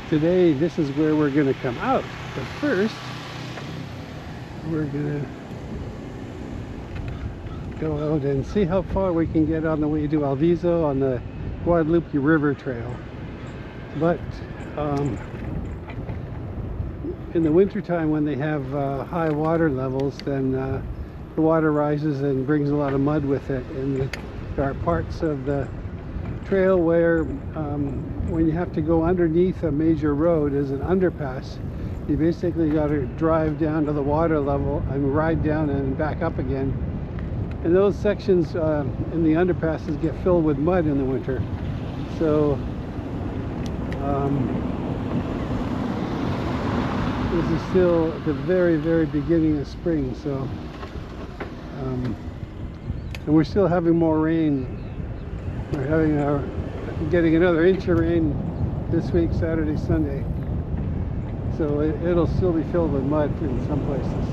Today, this is where we're going to come out. But first, we're going to go out and see how far we can get on the way to Alviso on the Guadeloupe River Trail. But in the wintertime, when they have high water levels, then the water rises and brings a lot of mud with it. And there are parts of the trail where when you have to go underneath a major road as an underpass, you basically got to drive down to the water level and ride down and back up again. And those sections in the underpasses get filled with mud in the winter. So this is still at the very, very beginning of spring. So and we're still having more rain. We're getting another inch of rain this week, Saturday, Sunday. So it'll still be filled with mud in some places.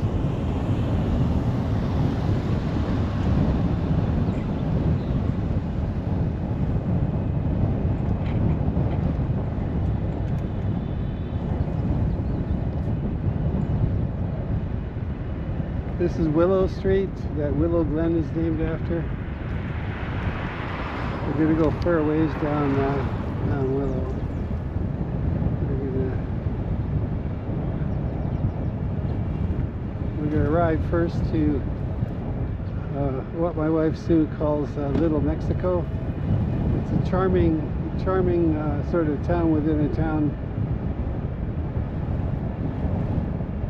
This is Willow Street, that Willow Glen is named after. We're going to go fair ways down Willow. We're going to ride first to what my wife Sue calls Little Mexico. It's a charming sort of town within a town.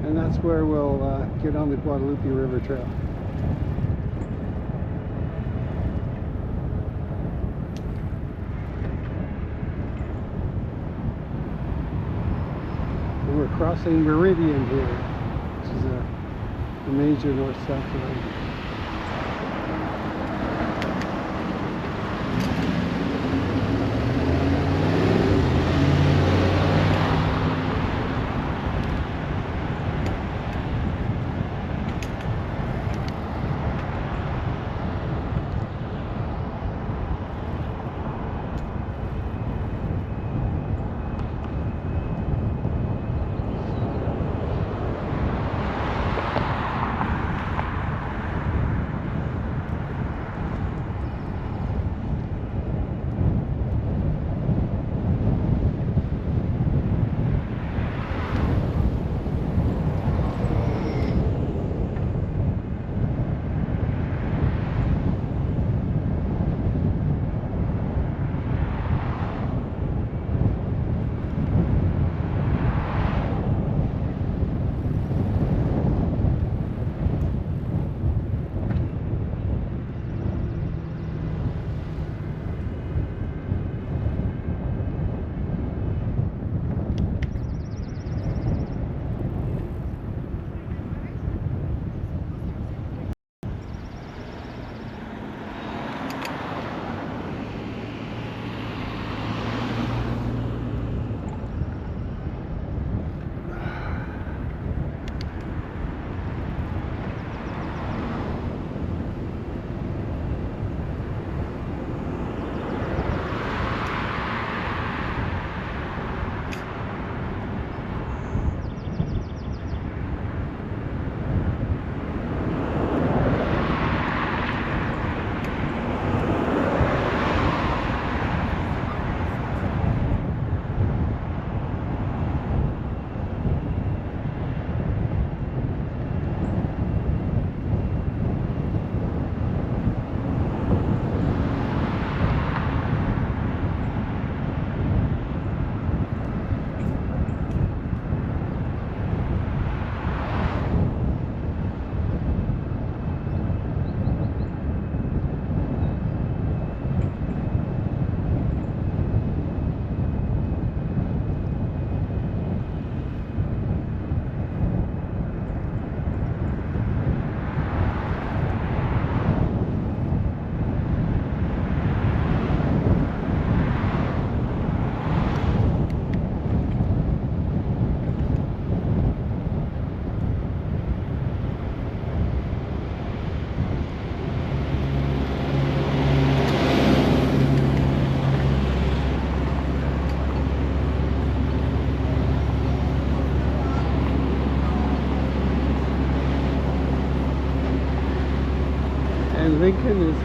And that's where we'll get on the Guadeloupe River Trail. And we're crossing Meridian here, which is a major north-south line.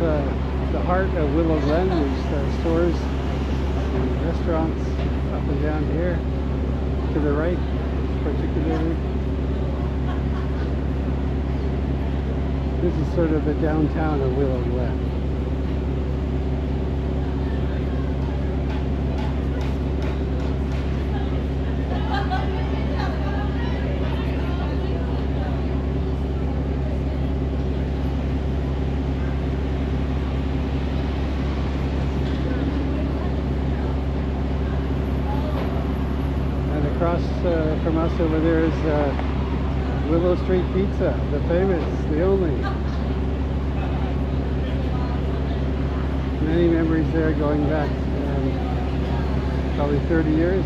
the heart of Willow Glen. There's stores and restaurants up and down here to the right, particularly. This is sort of the downtown of Willow Glen. Across from us over there is Willow Street Pizza, the famous, the only. Many memories there going back probably 30 years.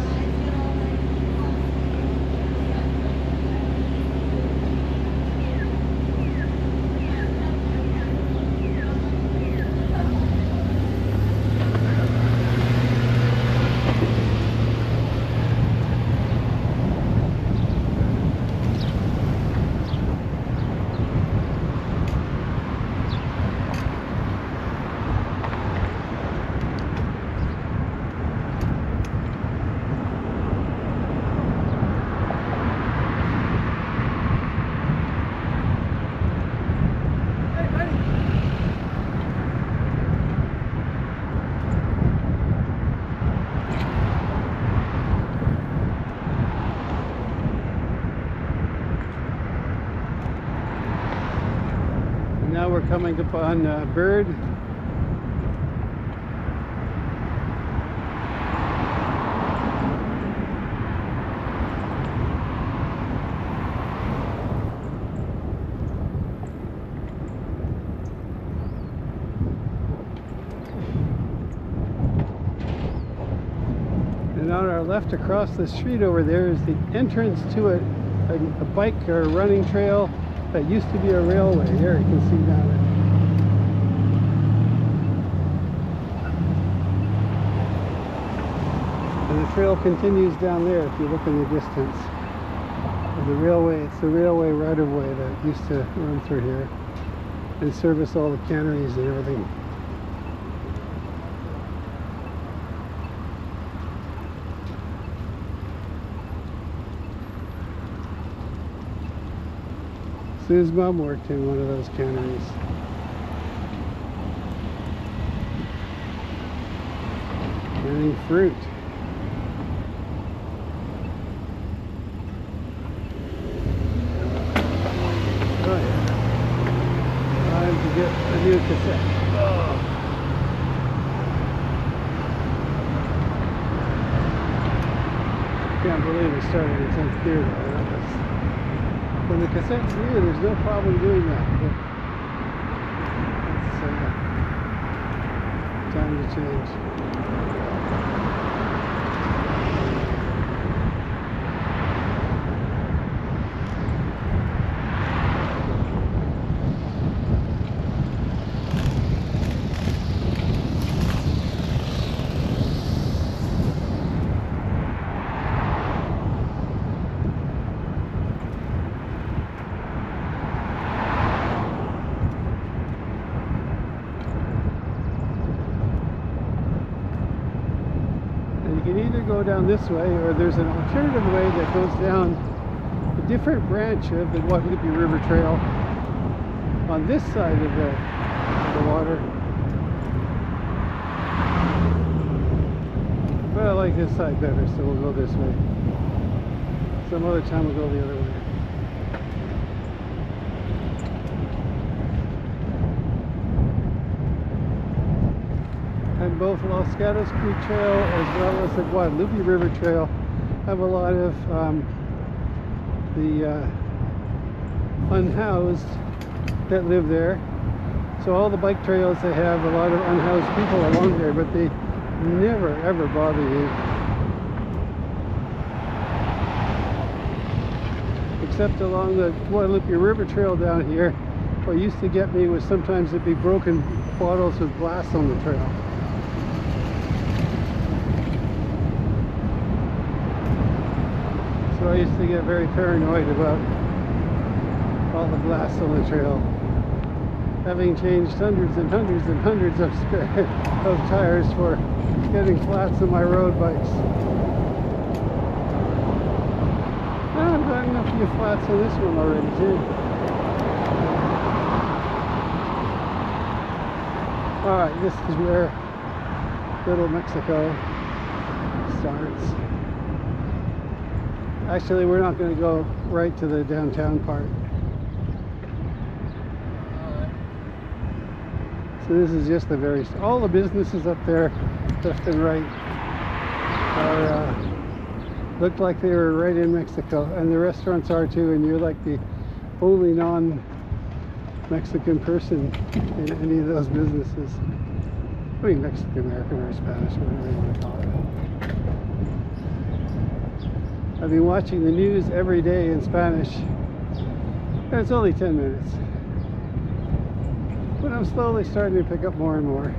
Now we're coming upon Bird. And on our left across the street over there is the entrance to a bike or running trail that used to be a railway. Here you can see down there. And the trail continues down there if you look in the distance. The railway, it's the railway right-of-way that used to run through here and service all the canneries and everything. Sue's mom worked in one of those canneries. Canning fruit. Oh yeah. Time to get a new cassette. Oh. Can't believe it started in 10th gear though. When the cassette's new, there's no problem doing that. But it's time to change. You can either go down this way, or there's an alternative way that goes down a different branch of the Guadeloupe River Trail on this side of the water. But I like this side better, so we'll go this way. Some other time we'll go the other way. And both Los Gatos Creek Trail as well as the Guadeloupe River Trail have a lot of the unhoused that live there. So all the bike trails, they have a lot of unhoused people along there, but they never ever bother you. Except along the Guadeloupe River Trail down here, what used to get me was sometimes it'd be broken bottles with glass on the trail. So I used to get very paranoid about all the glass on the trail. having changed hundreds and hundreds and hundreds of of tires for getting flats on my road bikes. I've gotten a few flats on this one already too. Alright, this is where Little Mexico starts. Actually, we're not going to go right to the downtown part. So this is just the very, all the businesses up there, left and right, are looked like they were right in Mexico, and the restaurants are too, and you're like the only non-Mexican person in any of those businesses. I mean, Mexican American or Spanish, whatever you want to call it. I've been watching the news every day in Spanish, and it's only 10 minutes. But I'm slowly starting to pick up more and more.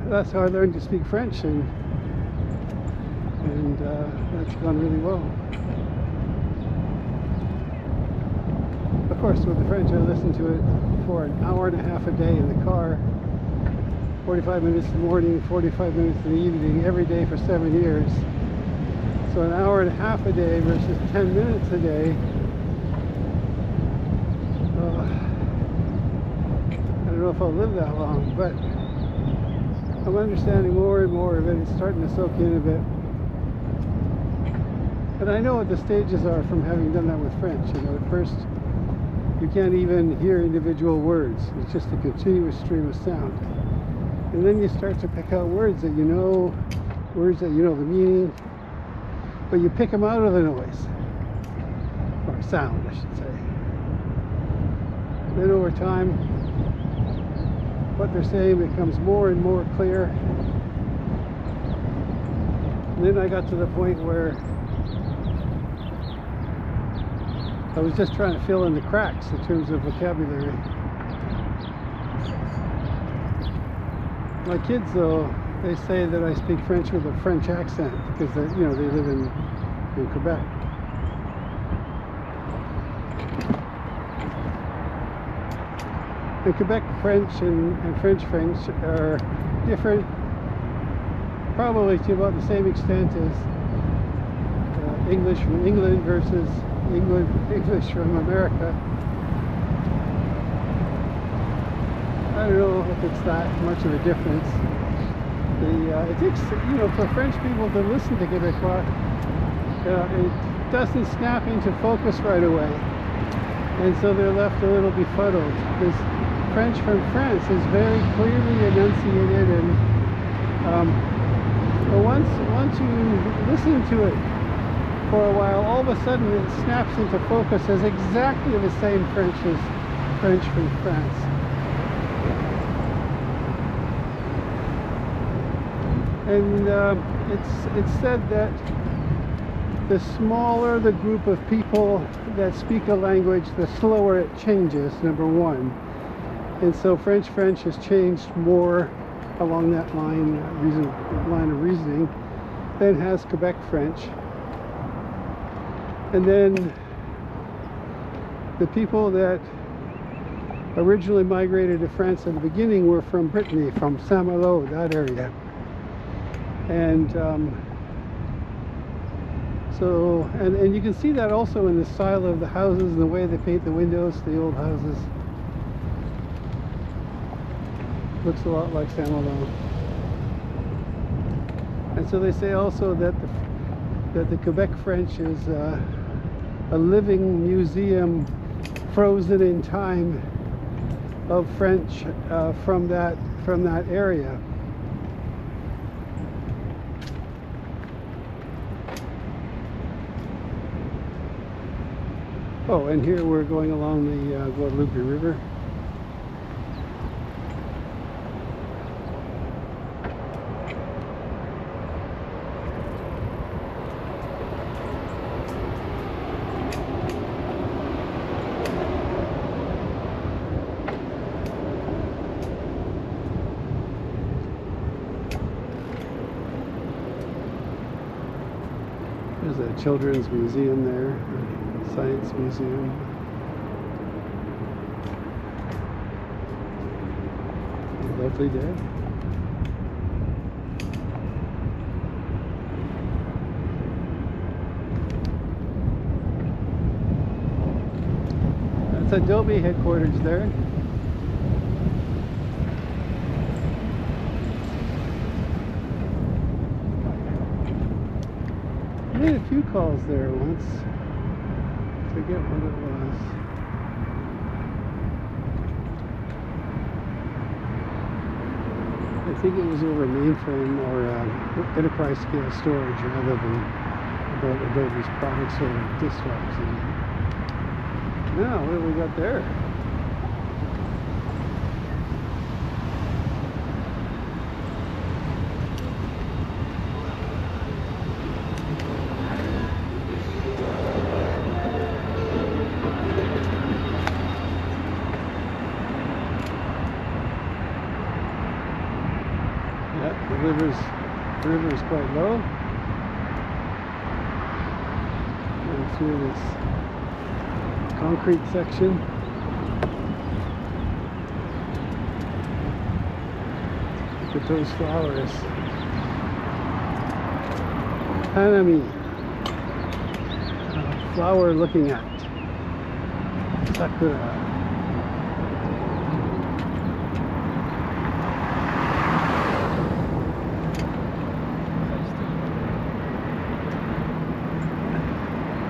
That's how I learned to speak French, and that's gone really well. Of course, with the French, I listen to it for an hour and a half a day in the car, 45 minutes in the morning, 45 minutes in the evening, every day for 7 years. So an hour and a half a day versus 10 minutes a day. I don't know if I'll live that long, but I'm understanding more and more of it. It's starting to soak in a bit. And I know what the stages are from having done that with French. You know, at first, you can't even hear individual words. It's just a continuous stream of sound. And then you start to pick out words that you know the meaning, but you pick them out of the noise, or sound, I should say. Then over time, what they're saying becomes more and more clear. And then I got to the point where I was just trying to fill in the cracks in terms of vocabulary. My kids, though, they say that I speak French with a French accent because they live in Quebec. And Quebec French and French are different, probably to about the same extent as English from England versus English from America. I don't know if it's that much of a difference. It takes, for French people to listen to Quebecois, it doesn't snap into focus right away, and so they're left a little befuddled. Because French from France is very clearly enunciated, and but once you listen to it for a while, all of a sudden it snaps into focus as exactly the same French as French from France. And it's said that the smaller the group of people that speak a language, the slower it changes, number one. And so French has changed more along that line of reasoning than has Quebec French. And then the people that originally migrated to France at the beginning were from Brittany, from Saint-Malo, that area. And and you can see that also in the style of the houses and the way they paint the windows, the old houses. Looks a lot like Saint-Malo. And so they say also that the Quebec French is a living museum frozen in time of French from that area. Oh, and here we're going along the Guadeloupe River. There's a children's museum there, a science museum. Lovely day. That's Adobe headquarters there. I made a few calls there once. Forget what it was. I think it was over mainframe or enterprise scale storage rather than about Adobe's products or desktops. And now, what have we got there? The river is quite low. And through this concrete section. Look at those flowers. Hanami. Flower looking at. Sakura.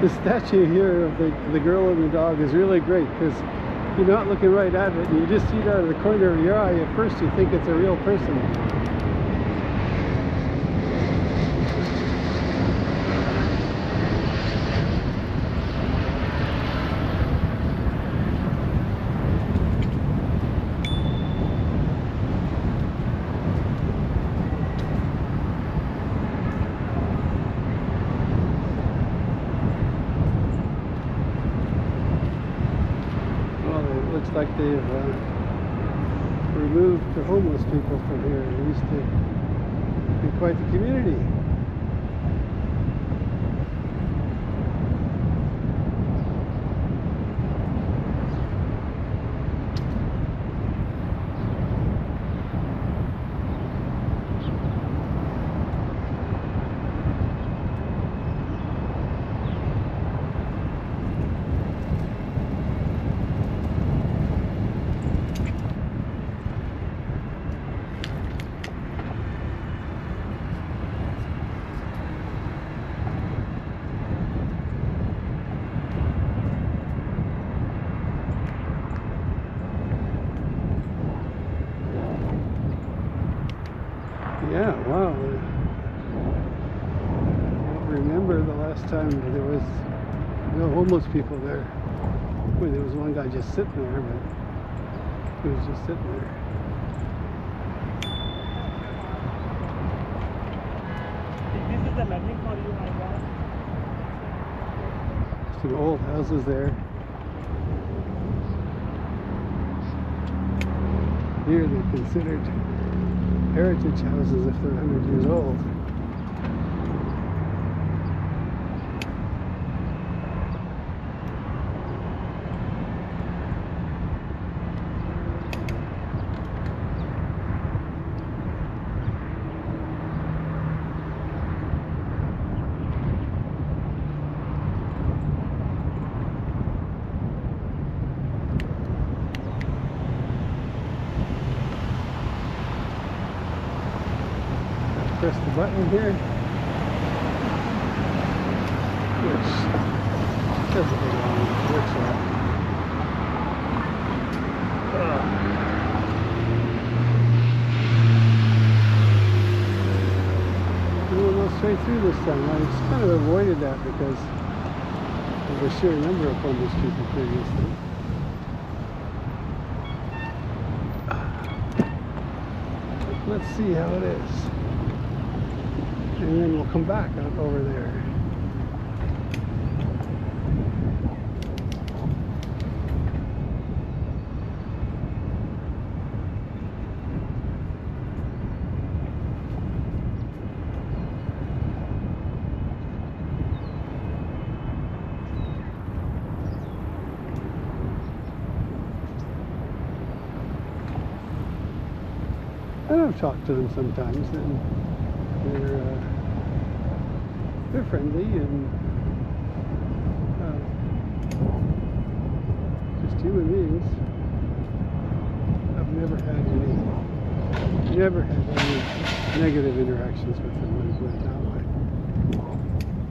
The statue here of the girl and the dog is really great because you're not looking right at it and you just see it out of the corner of your eye. At first you think it's a real person. Looks like they've removed the homeless people from here. It used to be quite the community. Yeah, wow. I don't remember the last time there was no homeless people there. Well, there was one guy just sitting there, but he was just sitting there. This is the learning for you, my God. Some old houses there. Here they're considered heritage houses if they're 100 years old. Press the button here, which doesn't go on, it works out. We will go straight through this time. I just kind of avoided that because of the sheer number of homeless people previously. Let's see how it is. And then we'll come back out over there. And I've talked to them sometimes, and they're friendly and just human beings. I've never had any negative interactions with them, let me put it that way.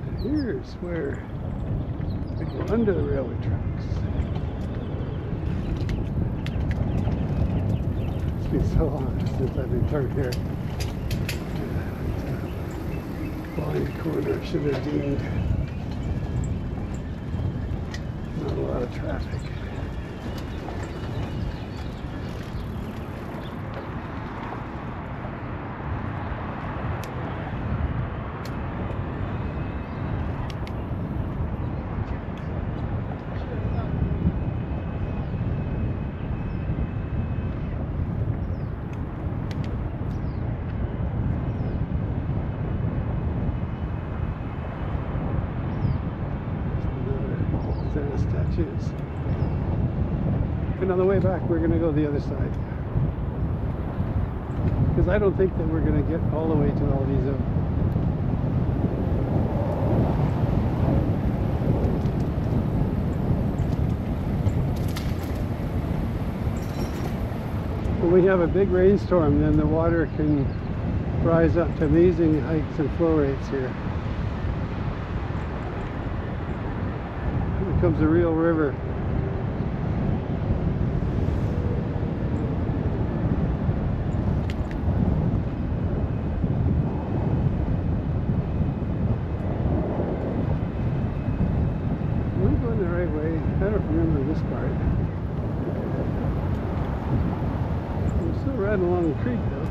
And here's where we go under the railway tracks. It's been so long since I've been turned here. Blind corner should have deemed. Not a lot of traffic. Statues. And on the way back, we're going to go the other side. Because I don't think that we're going to get all the way to Alviso. When we have a big rainstorm, then the water can rise up to amazing heights and flow rates here. Becomes a real river. Are we going the right way? I don't remember this part. We're still riding along the creek though.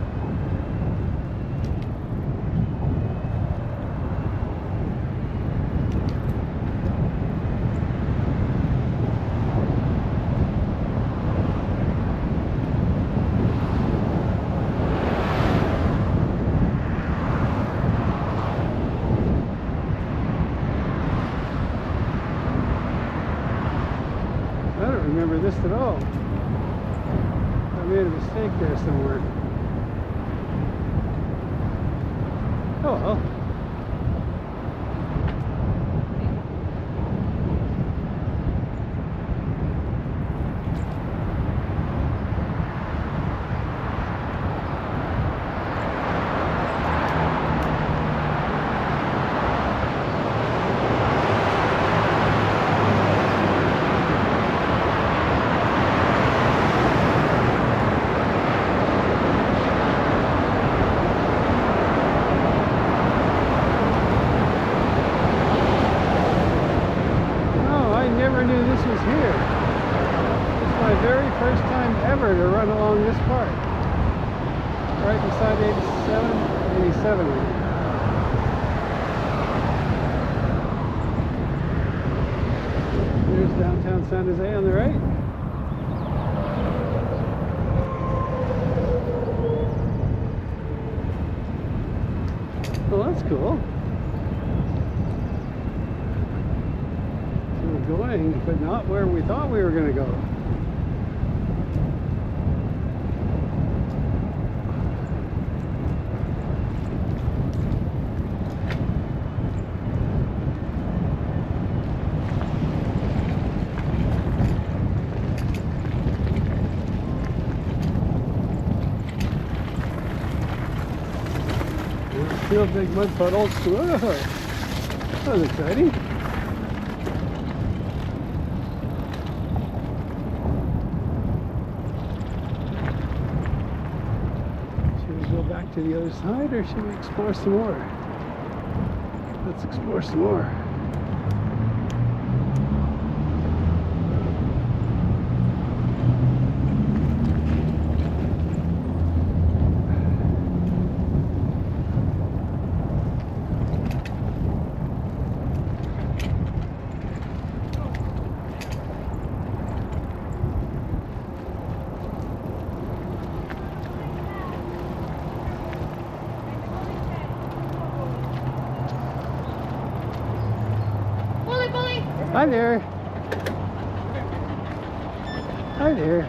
I don't remember this at all. I made a mistake there somewhere. Oh well. Never knew this was here. It's my very first time ever to run along this part. Right beside 87. There's downtown San Jose on the right. Well, that's cool. Going, but not where we thought we were going to go. Real big mud puddles. Whoa, that was exciting. Back to the other side, or should we explore some more? Let's explore some more. Hi there. Hi there.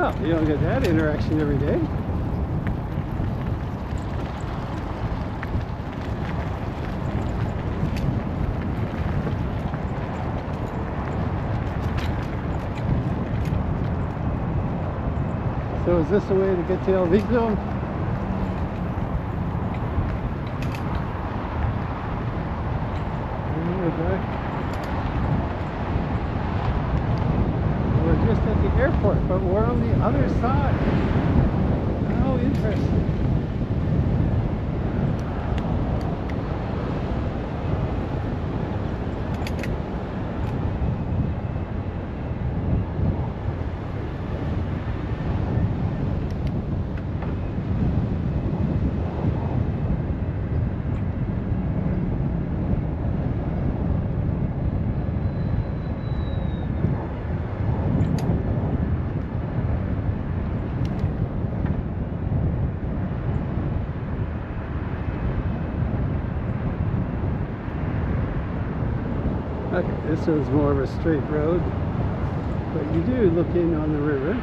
Well, you don't get that interaction every day. So is this the way to get to Alviso? We're just at the airport, but we're on the other side. How interesting. Okay, this was more of a straight road, but you do look in on the river.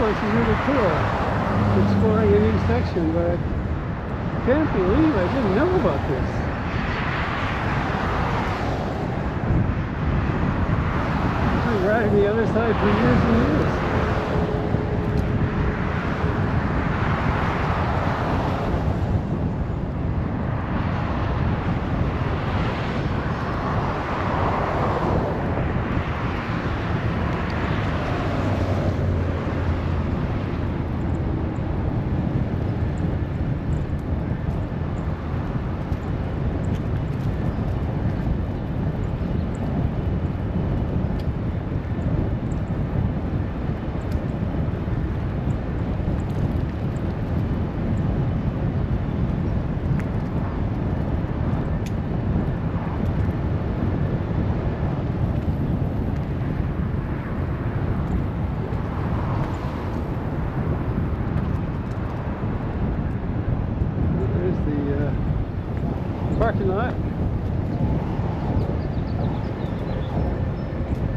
This is really cool. Exploring a new section, but I can't believe I didn't know about this. I've been riding the other side for years and years. Parking lot.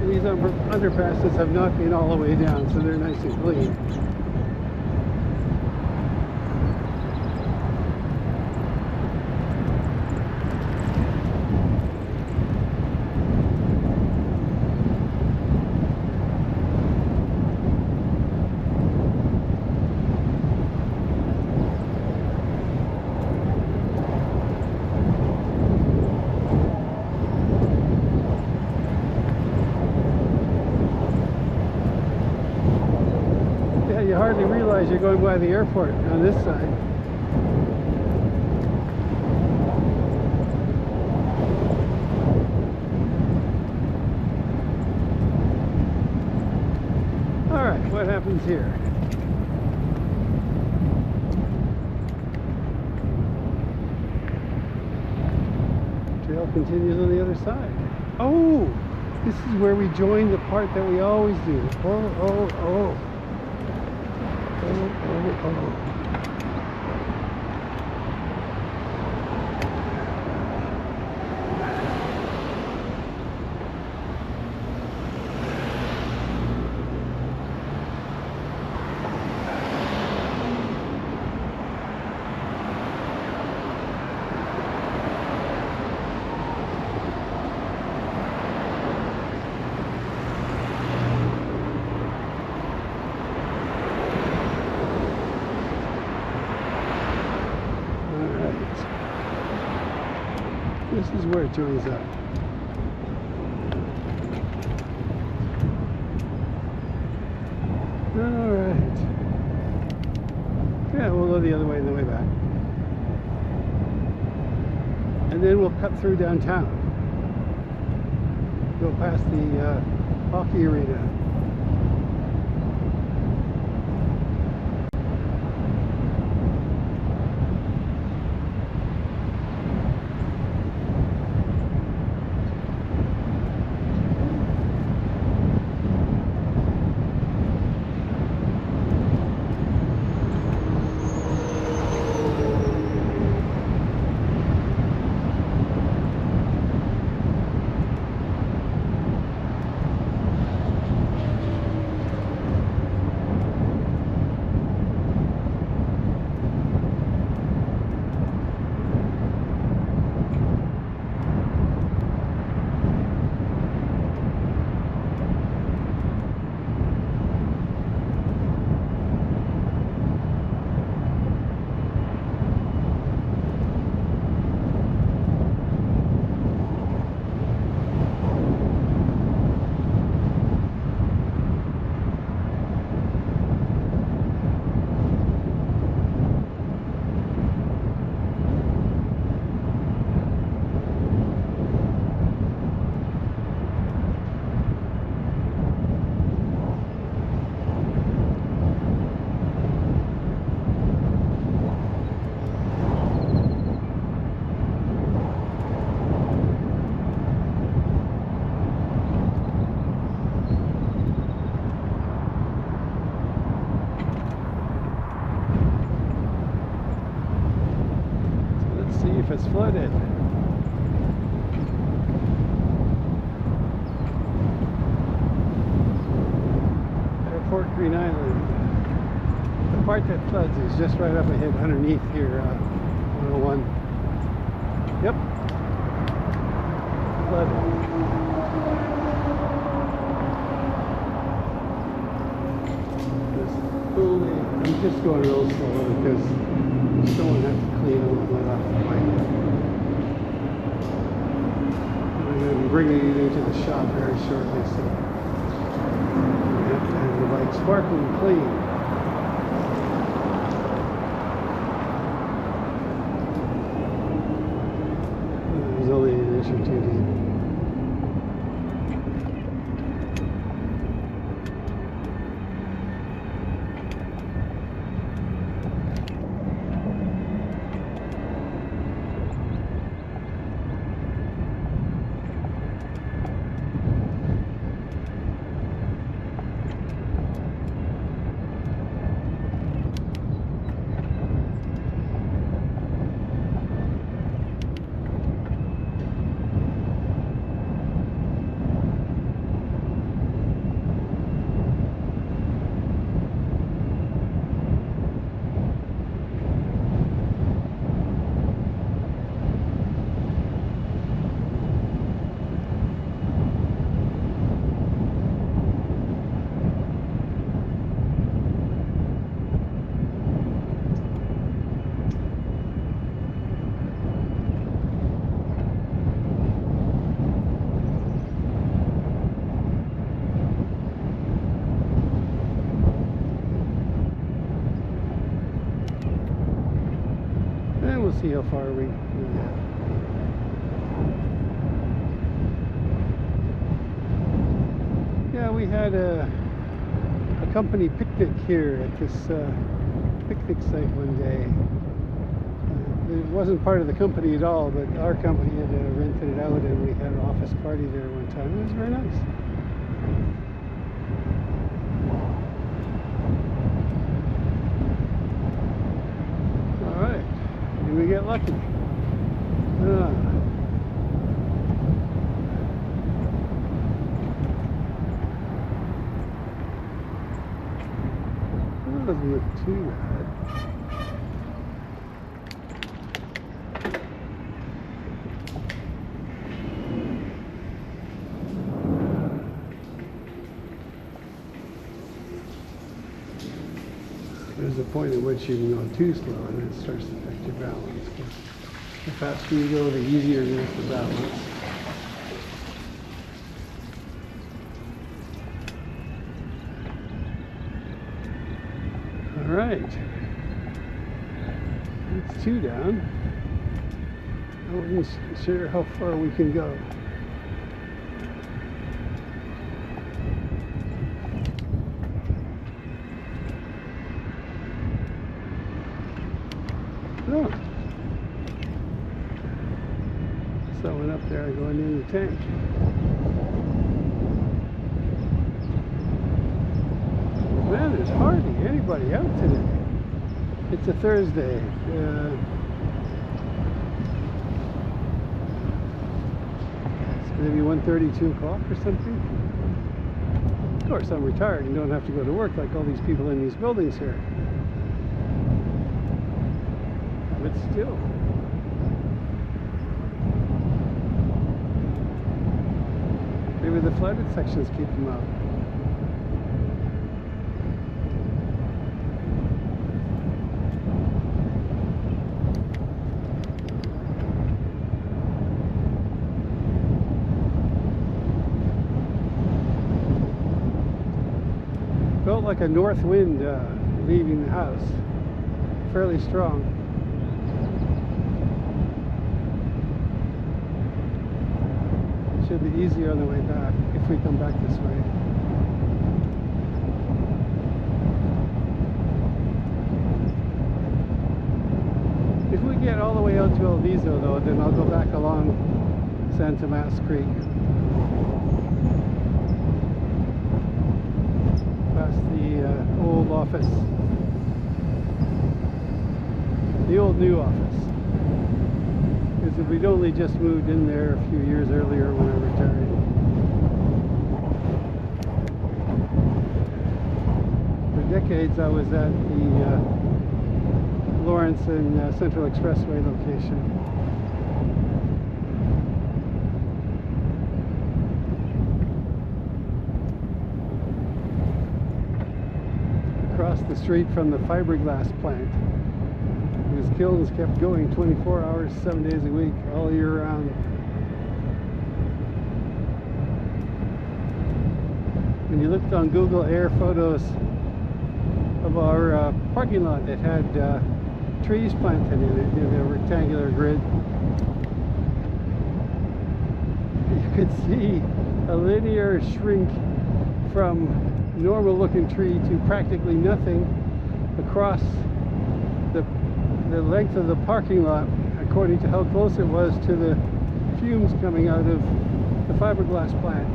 These underpasses have not been all the way down, so they're nice and clean. You hardly realize you're going by the airport on this side. All right, what happens here? Trail continues on the other side. Oh, this is where we join the part that we always do. Oh. This is where it joins up. Alright. Yeah, we'll go the other way on the way back. And then we'll cut through downtown. Go past the hockey arena. It's flooded. Airport Green Island. The part that floods is just right up ahead underneath here, 101. Yep. Flooded. I'm just going real slow because someone has to clean all the mud off the bike. I'm going to be bringing it into the shop very shortly, so we have to have the bike sparkling clean. It was only an inch or two deep. And we'll see how far we get. Yeah, we had a company picnic here at this picnic site one day. It wasn't part of the company at all, but our company had rented it out, and we had an office party there one time. It was very nice. We get lucky. That doesn't look too bad. There's a point at which you can go too slow and it starts to affect your balance. The faster you go, the easier it is to balance. All right. It's 2 down. I wasn't sure how far we can go. Oh. Someone up there going in the tank. Man, there's hardly anybody out today. It's a Thursday. It's maybe 1:30, 2 o'clock or something. Of course, I'm retired and don't have to go to work like all these people in these buildings here. But still. Maybe the flooded sections keep them out. Felt like a north wind leaving the house. Fairly strong. Should be easier on the way back if we come back this way. If we get all the way out to Alviso though, then I'll go back along San Tomas Creek. Past the old office. The old new office. Because we'd only just moved in there a few years earlier when I retired. For decades I was at the Lawrence and Central Expressway location. Across the street from the fiberglass plant. His kilns kept going 24 hours, 7 days a week, all year round. When you looked on Google Air photos of our parking lot, it had trees planted in it in a rectangular grid. You could see a linear shrink from normal looking tree to practically nothing across the length of the parking lot, according to how close it was to the fumes coming out of the fiberglass plant.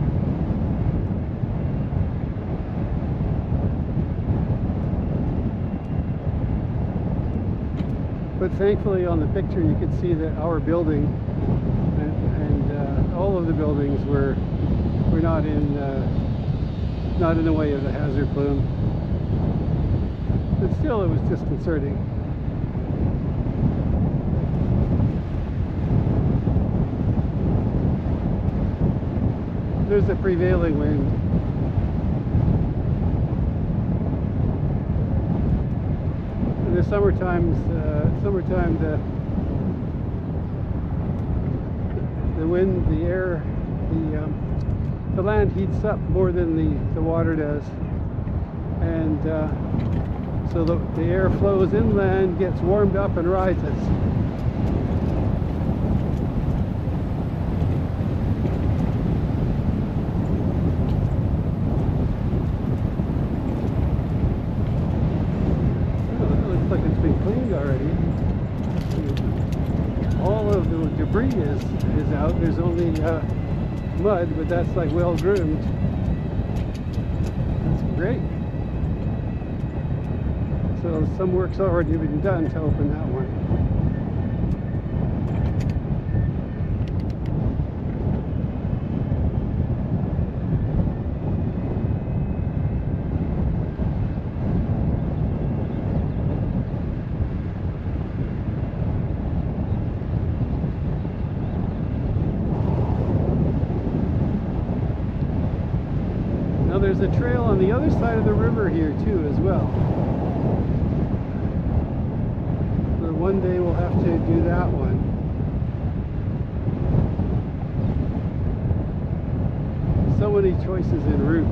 But thankfully on the picture you could see that our building and all of the buildings were not in the way of the hazard plume. But still it was disconcerting. There's a prevailing wind. In the summertime, the wind, the air, the land heats up more than the water does, and so the air flows inland, gets warmed up, and rises. Already, all of the debris is out. There's only mud, but that's like well groomed. That's great. So some work's already been done to open that one. There's a trail on the other side of the river here too as well. So one day we'll have to do that one. So many choices en route.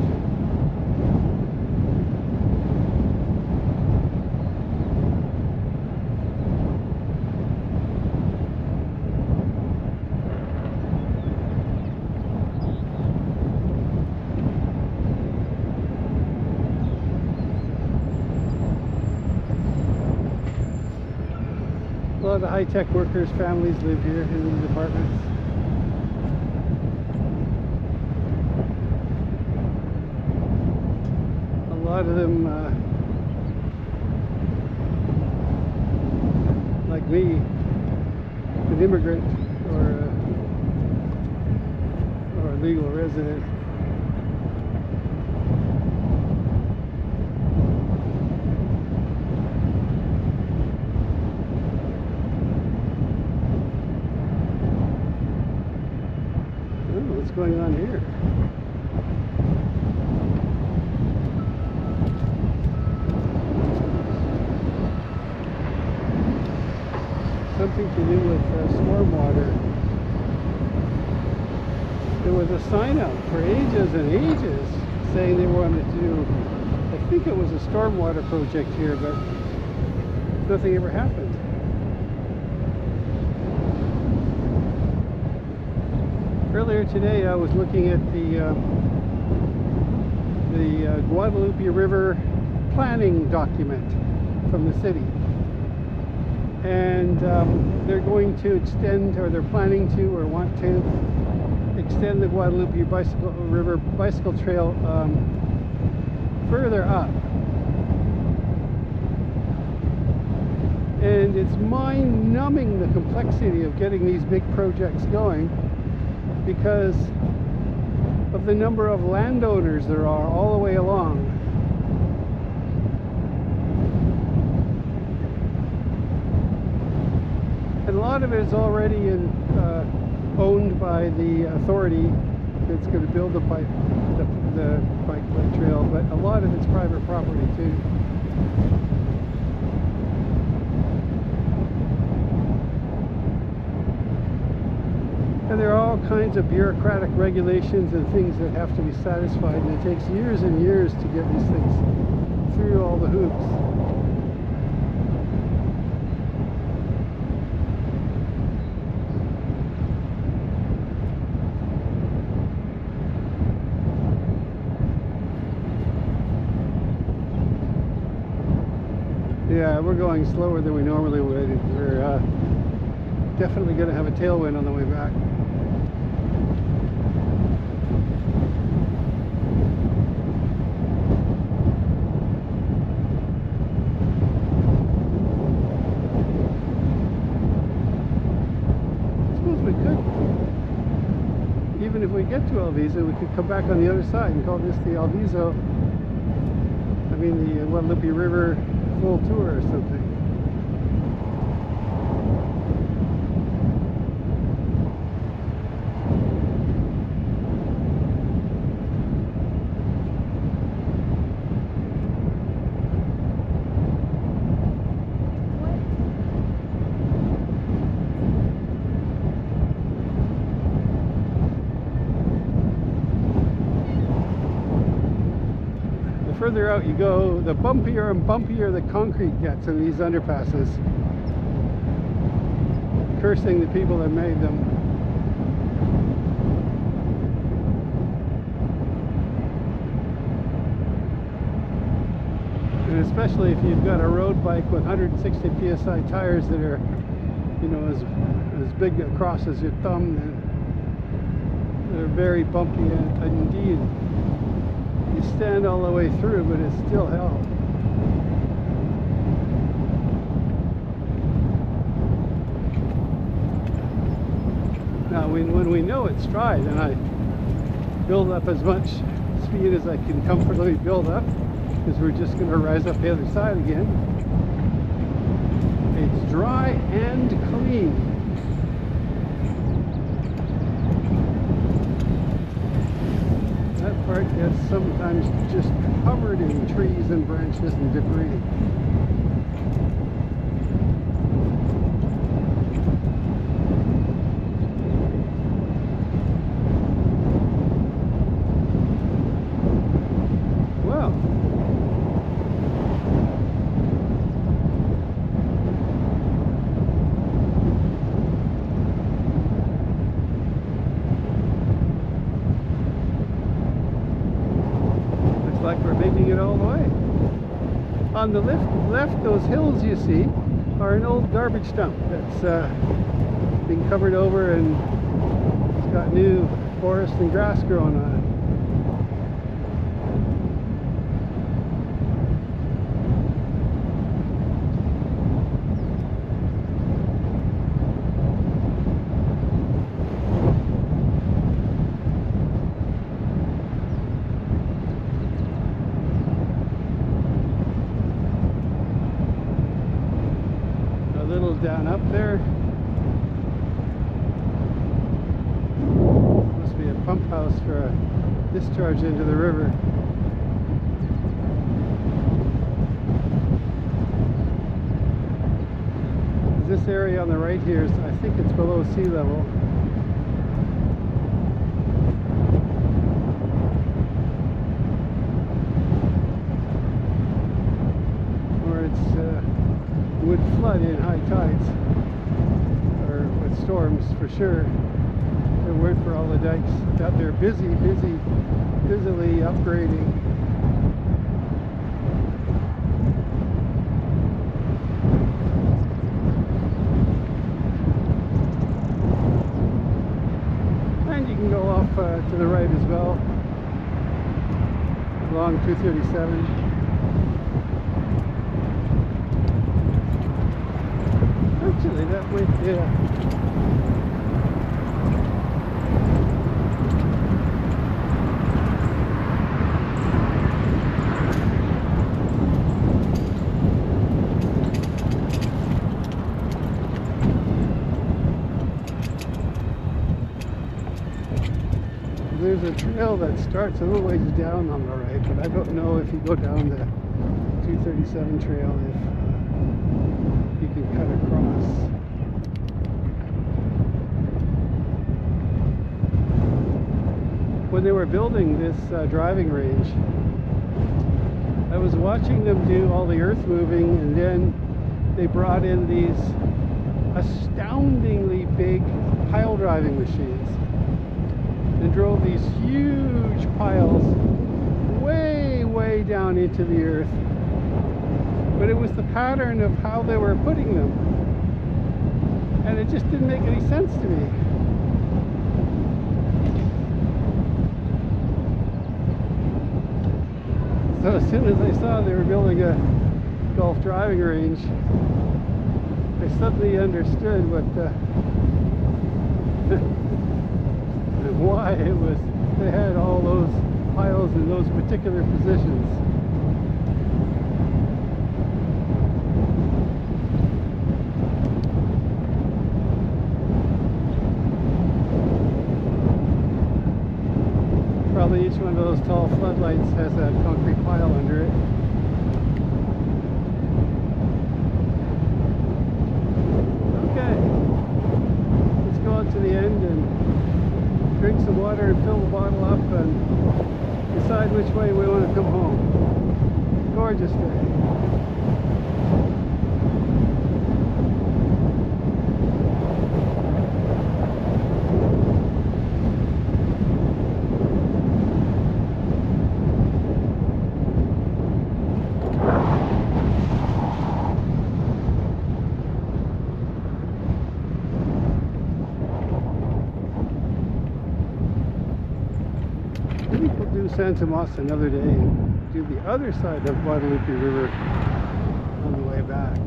lot of high-tech workers, families live here in these apartments. A lot of them, like me, an immigrant or a legal resident. What's going on here? Something to do with stormwater. There was a sign out for ages and ages saying they wanted to do, I think it was a stormwater project here, but nothing ever happened. Earlier today I was looking at the Guadeloupe River planning document from the city, and they're going to extend, or they're planning to, or want to extend the Guadeloupe River bicycle trail further up. And it's mind-numbing, the complexity of getting these big projects going, because of the number of landowners there are all the way along. And a lot of it is already owned by the authority that's going to build the bike trail, but a lot of it's private property too. And there are all kinds of bureaucratic regulations and things that have to be satisfied, and it takes years and years to get these things through all the hoops. Yeah, we're going slower than we normally would. We're definitely going to have a tailwind on the way back. I suppose we could, even if we get to Alviso, we could come back on the other side and call this the Alviso, I mean the Guadeloupe River full tour or something. The further out you go, the bumpier and bumpier the concrete gets in these underpasses. Cursing the people that made them. And especially if you've got a road bike with 160 psi tires that are, you know, as big across as your thumb, and they're very bumpy indeed. You stand all the way through, but it's still hell. Now, when we know it's dry, then I build up as much speed as I can comfortably build up, because we're just going to rise up the other side again. It's dry and clean. That part gets sometimes just covered in trees and branches and debris. Well, like we're making it all the way. On the left, those hills you see, are an old garbage dump that's been covered over and it's got new forest and grass growing on it. Down up there must be a pump house for a discharge into the river. This area on the right here is, I think it's below sea level. Or it's would flood in high tides or with storms for sure. If it weren't for all the dikes out there busily upgrading. And you can go off to the right as well along 237. Actually, that went, yeah. There's a trail that starts a little ways down on the right, but I don't know if you go down the 237 trail if you can cut across. When they were building this driving range, I was watching them do all the earth moving, and then they brought in these astoundingly big pile driving machines and drove these huge piles way down into the earth. But it was the pattern of how they were putting them, and it just didn't make any sense to me. So as soon as I saw they were building a golf driving range, I suddenly understood what why it was they had all those piles in those particular positions. Probably each one of those tall floodlights has a concrete pile under it. Okay, let's go out to the end and drink some water and fill the bottle up and decide which way we want to come home. Gorgeous day. We'll do San Tomas another day and do the other side of Guadeloupe River on the way back.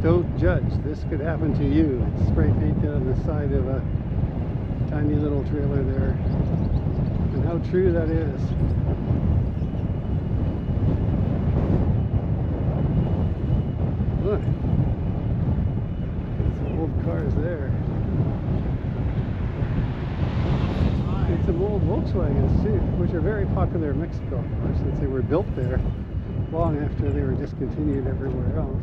Don't judge. This could happen to you. It's spray painted on the side of a tiny little trailer there. And how true that is. Look. Some old cars there. And some old Volkswagens too, which are very popular in Mexico, of course, since they were built there long after they were discontinued everywhere else.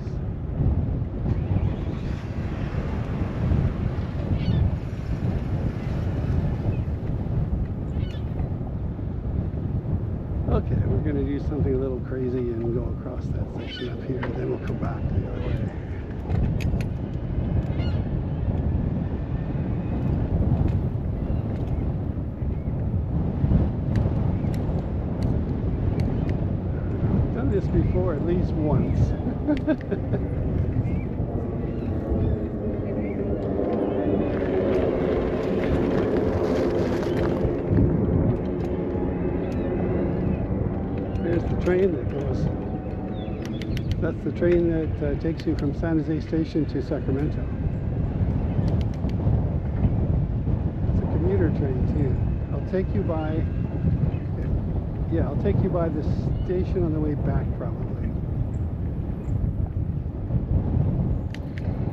Okay, we're going to do something a little crazy and go across that section up here, and then we'll come back the other way. I've done this before at least once. There's the train that goes. That's the train that takes you from San Jose Station to Sacramento. It's a commuter train too. I'll take you by. Yeah, I'll take you by the station on the way back probably.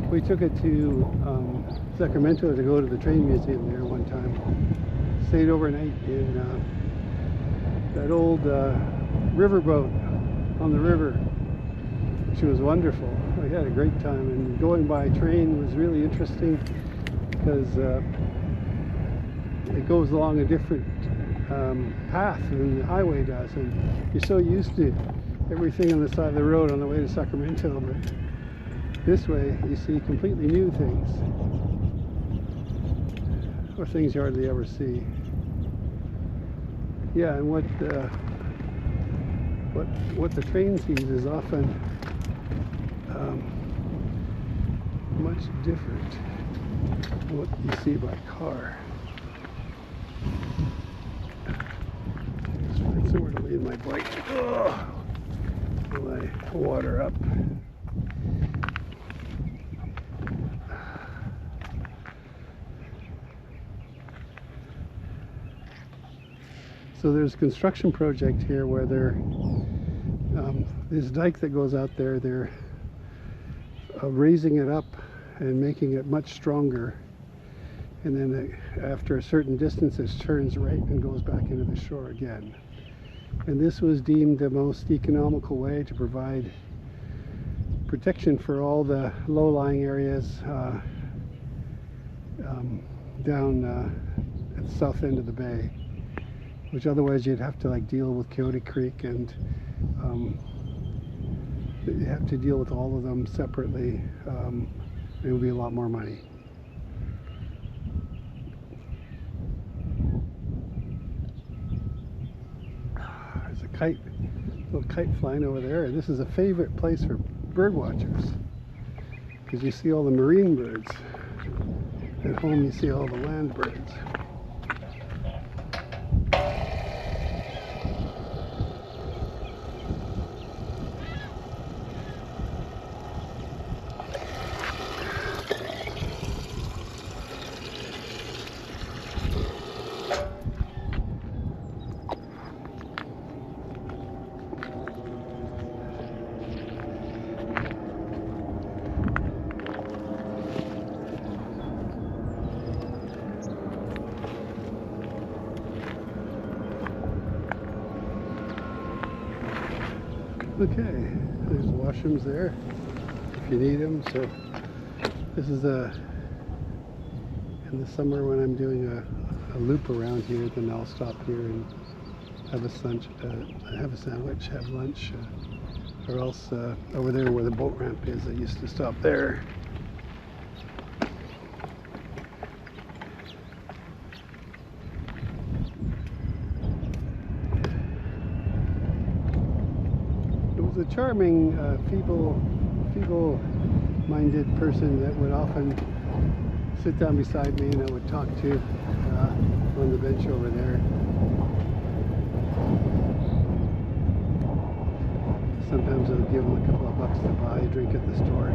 We took it to Sacramento to go to the train museum there one time. Stayed overnight in that old riverboat on the river, which was wonderful. We had a great time, and going by train was really interesting because it goes along a different path than the highway does, and you're so used to everything on the side of the road on the way to Sacramento, but this way you see completely new things, or things you hardly ever see. Yeah, and what the train sees is often much different than what you see by car. Just find somewhere to leave my bike. While I water up. So there's a construction project here where this dike that goes out there, they're raising it up and making it much stronger, and then after a certain distance it turns right and goes back into the shore again. And this was deemed the most economical way to provide protection for all the low-lying areas down at the south end of the bay, which otherwise you'd have to like deal with Coyote Creek, and you have to deal with all of them separately. It would be a lot more money. There's a kite, little kite flying over there. This is a favorite place for bird watchers because you see all the marine birds. At home you see all the land birds. Okay, there's washrooms there if you need them. So this is in the summer when I'm doing a loop around here, then I'll stop here and have a sandwich, have lunch, or else over there where the boat ramp is, I used to stop there. A charming, feeble-minded person that would often sit down beside me and I would talk to on the bench over there. Sometimes I would give him a couple of bucks to buy a drink at the store.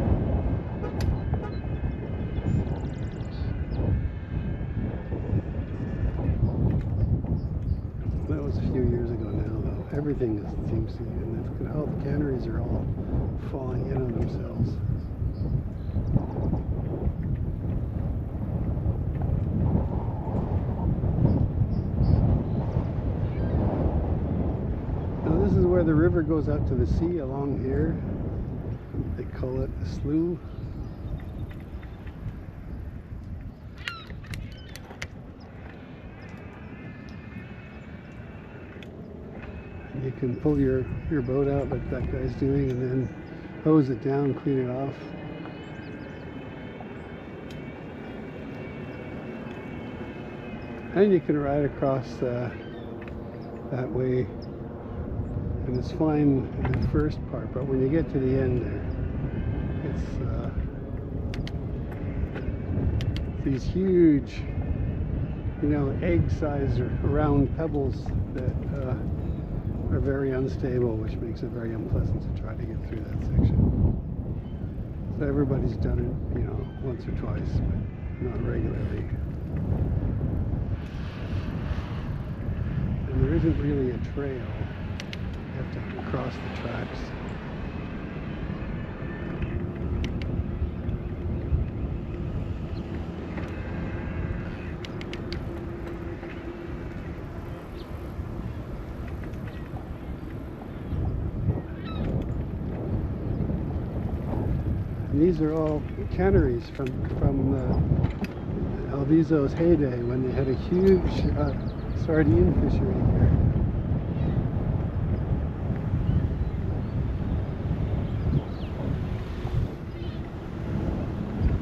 That was a few years ago now, though. Everything seems to, and look at how the canneries are all falling in on themselves. Now this is where the river goes out to the sea along here. They call it a slough. And you can pull your boat out like that guy's doing and then hose it down, clean it off. And you can ride across that way, and it's fine in the first part, but when you get to the end there, it's these huge, egg-sized or round pebbles that are very unstable, which makes it very unpleasant to try to get through that section. So everybody's done it, once or twice, but not regularly. And there isn't really a trail. You have to cross the tracks. And these are all canneries from Alviso's heyday, when they had a huge sardine fishery here.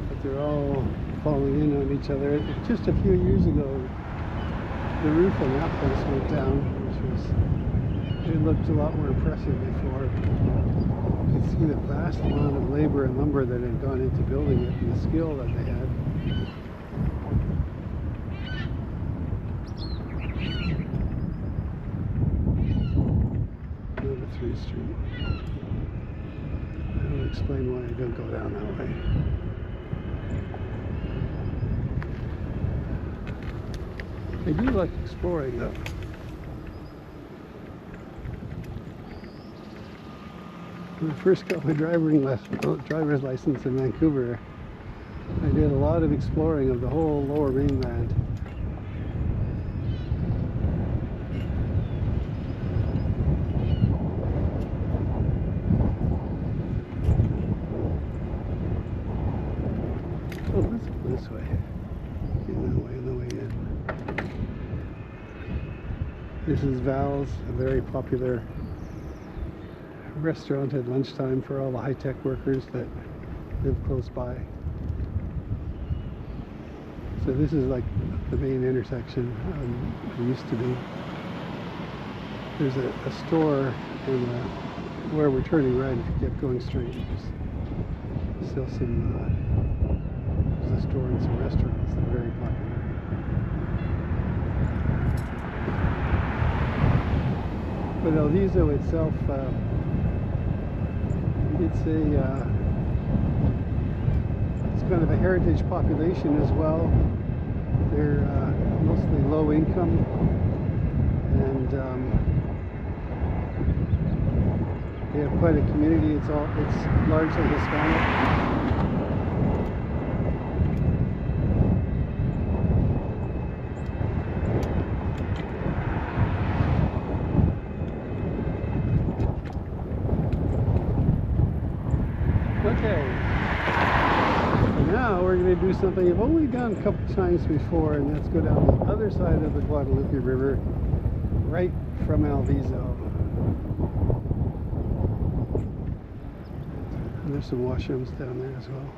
But they're all falling in on each other. Just a few years ago, the roof on that place went down, it looked a lot more impressive before. You can see the vast amount of labor and lumber that had gone into building it and the skill that they had. Street. I'll explain why I don't go down that way. I do like exploring though. When I first got my driver's license in Vancouver, I did a lot of exploring of the whole lower mainland. Oh, let's go this way. In the way in. This is Val's, a very popular restaurant at lunchtime for all the high-tech workers that live close by. So this is like the main intersection it used to be. There's a store and where we're turning right if you kept going straight. There's still some there's a store and some restaurants that are very popular. But Alviso itself, it's kind of a heritage population as well. They're mostly low income, and they have quite a community. It's largely Hispanic. Okay, now we're going to do something I've only done a couple times before, and that's go down the other side of the Guadalupe River, right from Alviso. And there's some washrooms down there as well.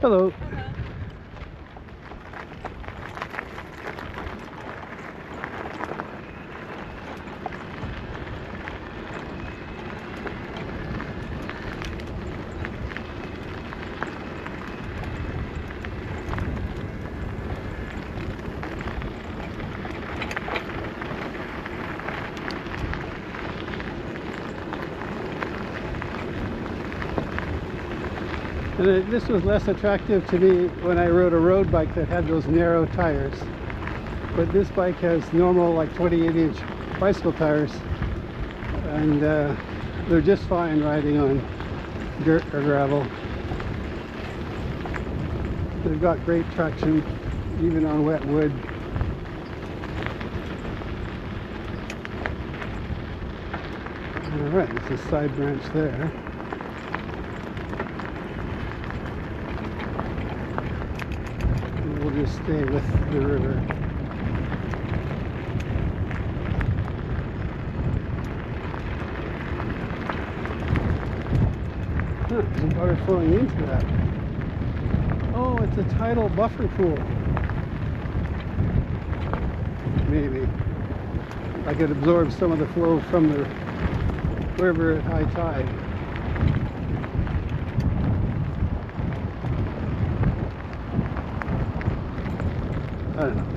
Hello. And this was less attractive to me when I rode a road bike that had those narrow tires. But this bike has normal, like 28-inch bicycle tires, and they're just fine riding on dirt or gravel. They've got great traction, even on wet wood. Alright, there's a side branch there. we'll just stay with the river. Huh, there's water flowing into that. Oh, it's a tidal buffer pool. Maybe. I could absorb some of the flow from the river at high tide. I don't know.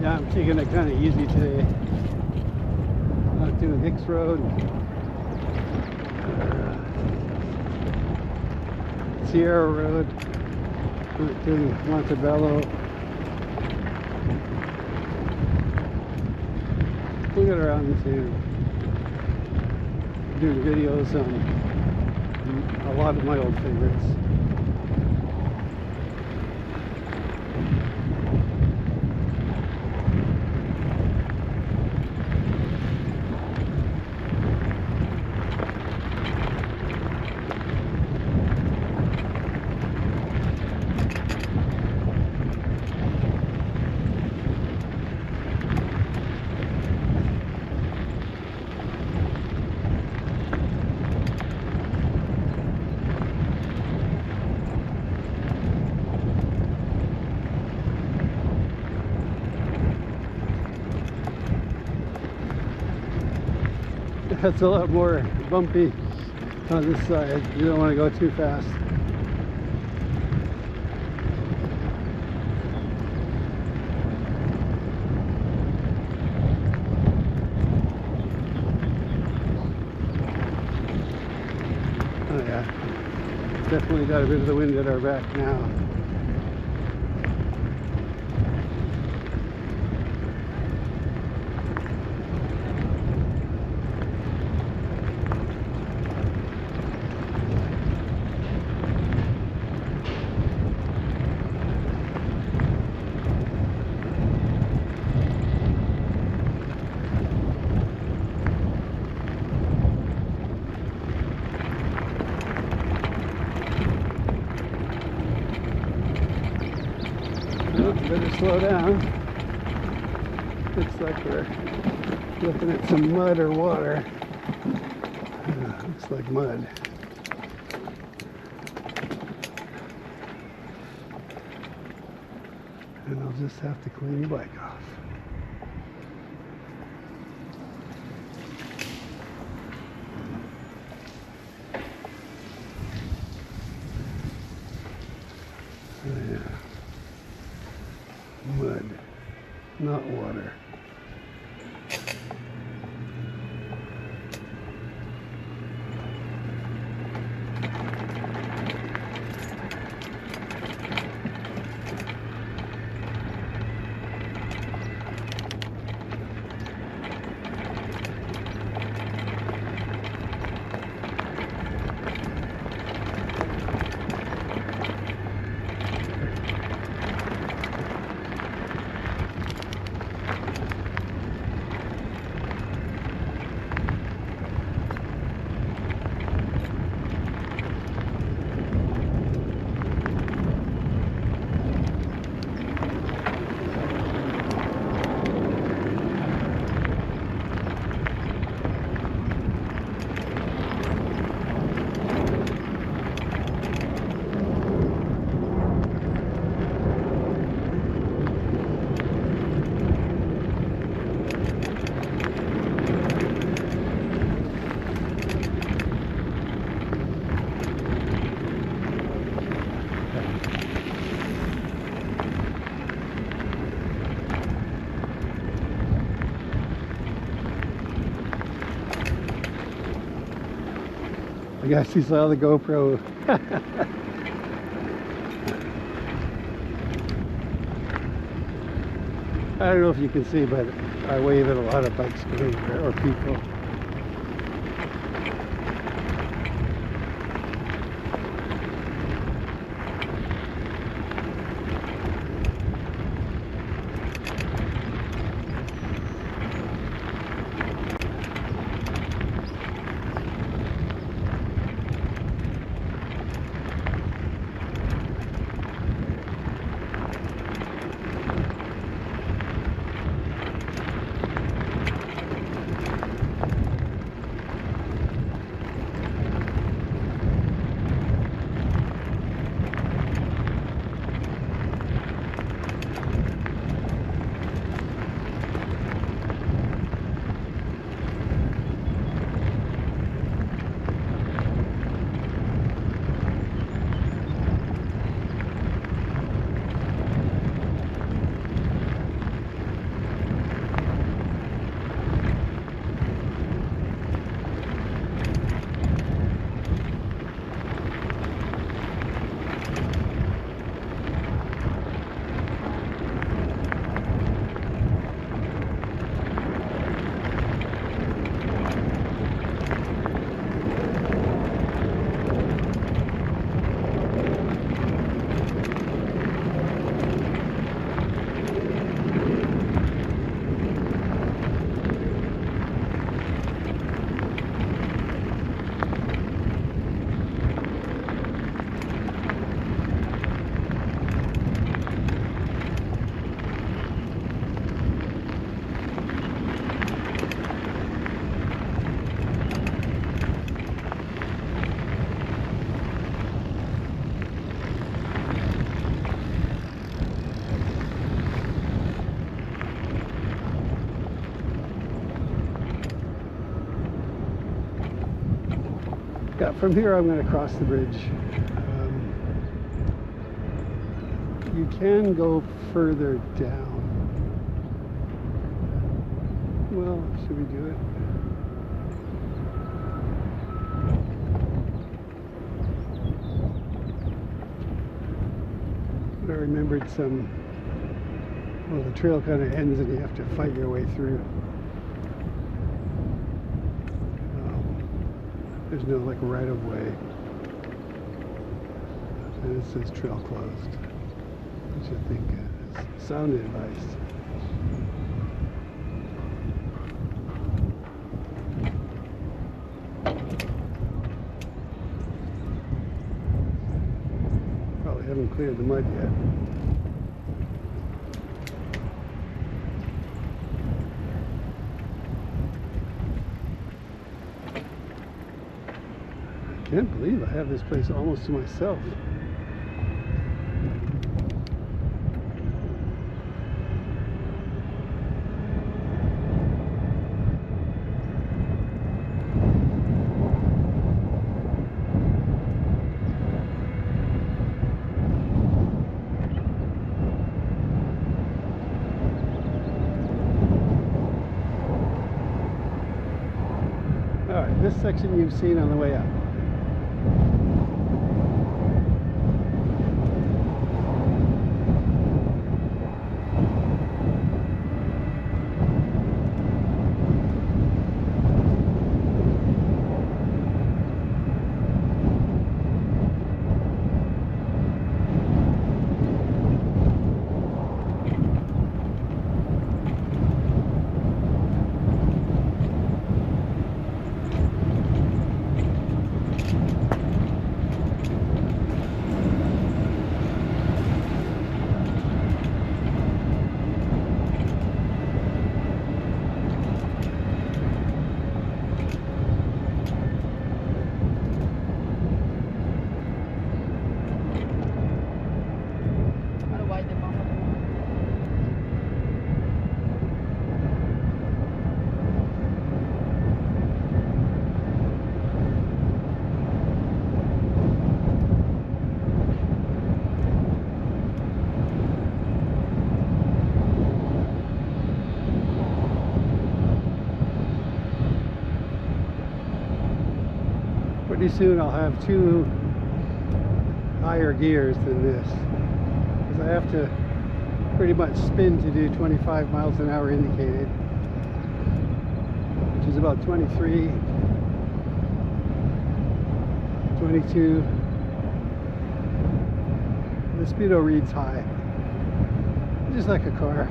Yeah, I'm taking it kind of easy today. Not doing Hicks Road, Sierra Road, not doing Montebello. We'll get around to doing videos on a lot of my old favorites. That's a lot more bumpy on this side. You don't want to go too fast. Oh yeah, definitely got a bit of the wind at our back now. Better slow down. Looks like we're looking at some mud or water. Looks like mud. And I'll just have to clean the bike off. Oh, yeah. Mud, not water. I guess he saw the GoPro. I don't know if you can see, but I wave at a lot of bikes going there, or people. Yeah, from here I'm going to cross the bridge. You can go further down. Well, should we do it? But I remembered well, the trail kind of ends and you have to fight your way through. There's no like right of way. And it says trail closed, which I think is sound advice. Probably haven't cleared the mud yet. I can't believe I have this place almost to myself. All right, this section you've seen on the way up. Pretty soon I'll have two higher gears than this, because I have to pretty much spin to do 25 miles an hour indicated. which is about 23, 22. The speedo reads high, just like a car.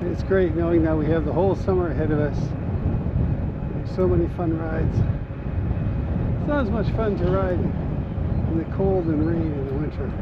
It's great knowing that we have the whole summer ahead of us. There's so many fun rides. It's not as much fun to ride in the cold and rain in the winter.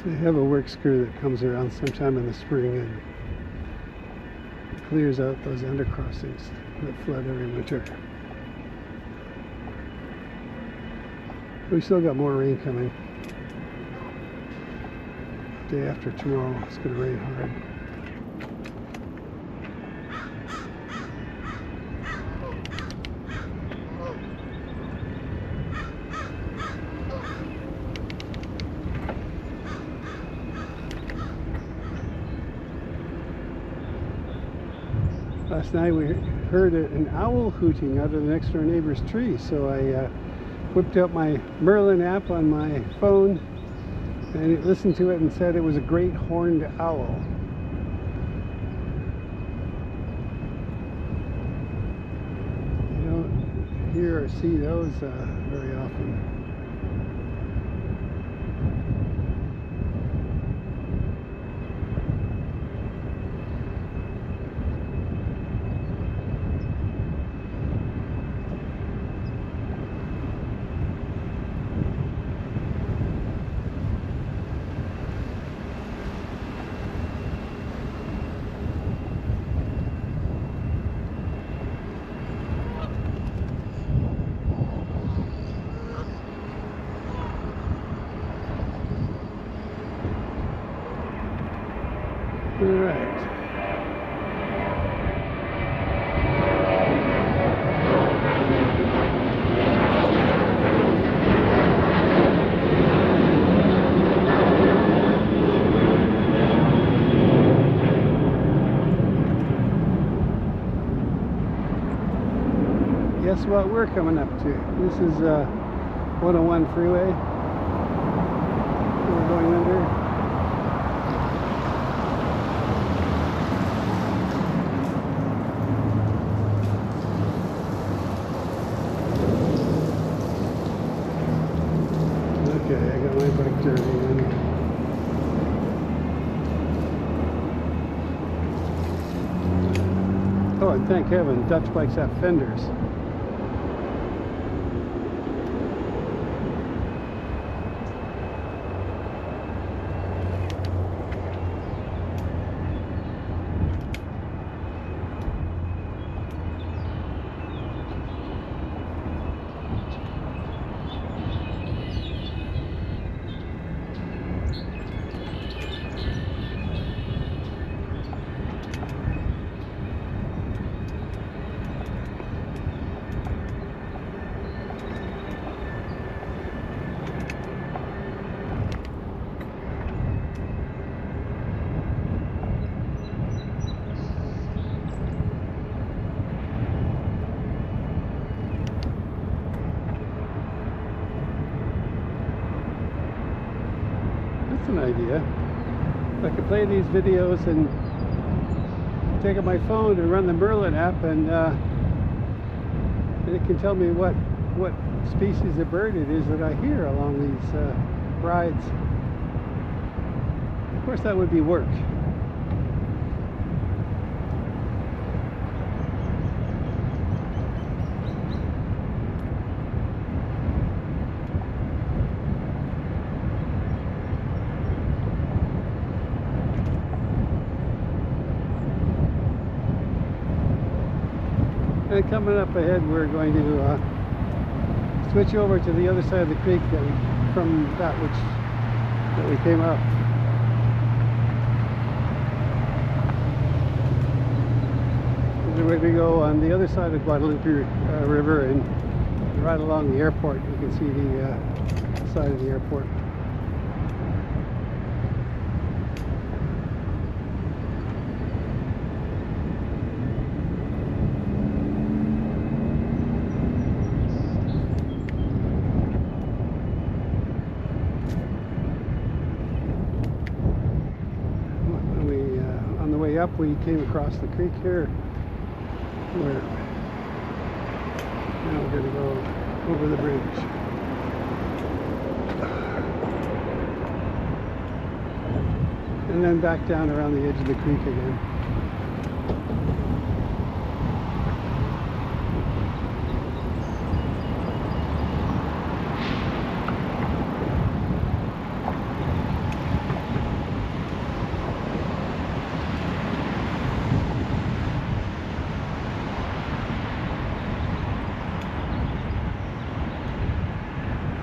They have a work screw that comes around sometime in the spring and clears out those undercrossings that flood every winter. We still got more rain coming. Day after tomorrow, it's going to rain hard. Last night we heard an owl hooting out of the next door neighbor's tree, so I whipped out my Merlin app on my phone and it listened to it and said it was a great horned owl. You don't hear or see those very often. All right. Guess what we're coming up to? This is 101 freeway. We're going under. Okay, I got my bike dirty in. and thank heaven, Dutch bikes have fenders. That's an idea. I could play these videos and take out my phone and run the Merlin app, and it can tell me what species of bird it is that I hear along these rides. Of course, that would be work. And coming up ahead, we're going to switch over to the other side of the creek from that we came up. We're going to go on the other side of Guadeloupe River and right along the airport. You can see the side of the airport. On the way up, we came across the creek here. Now we're going to go over the bridge. And then back down around the edge of the creek again.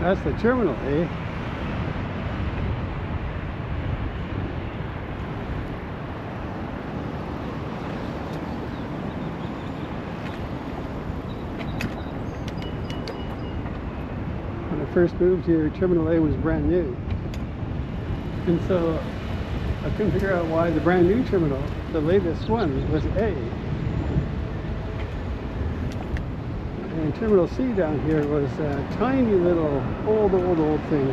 That's the terminal, eh? When I first moved here, Terminal A was brand new. And so I couldn't figure out why the brand new terminal, the latest one, was A. And Terminal C down here was a tiny little old thing.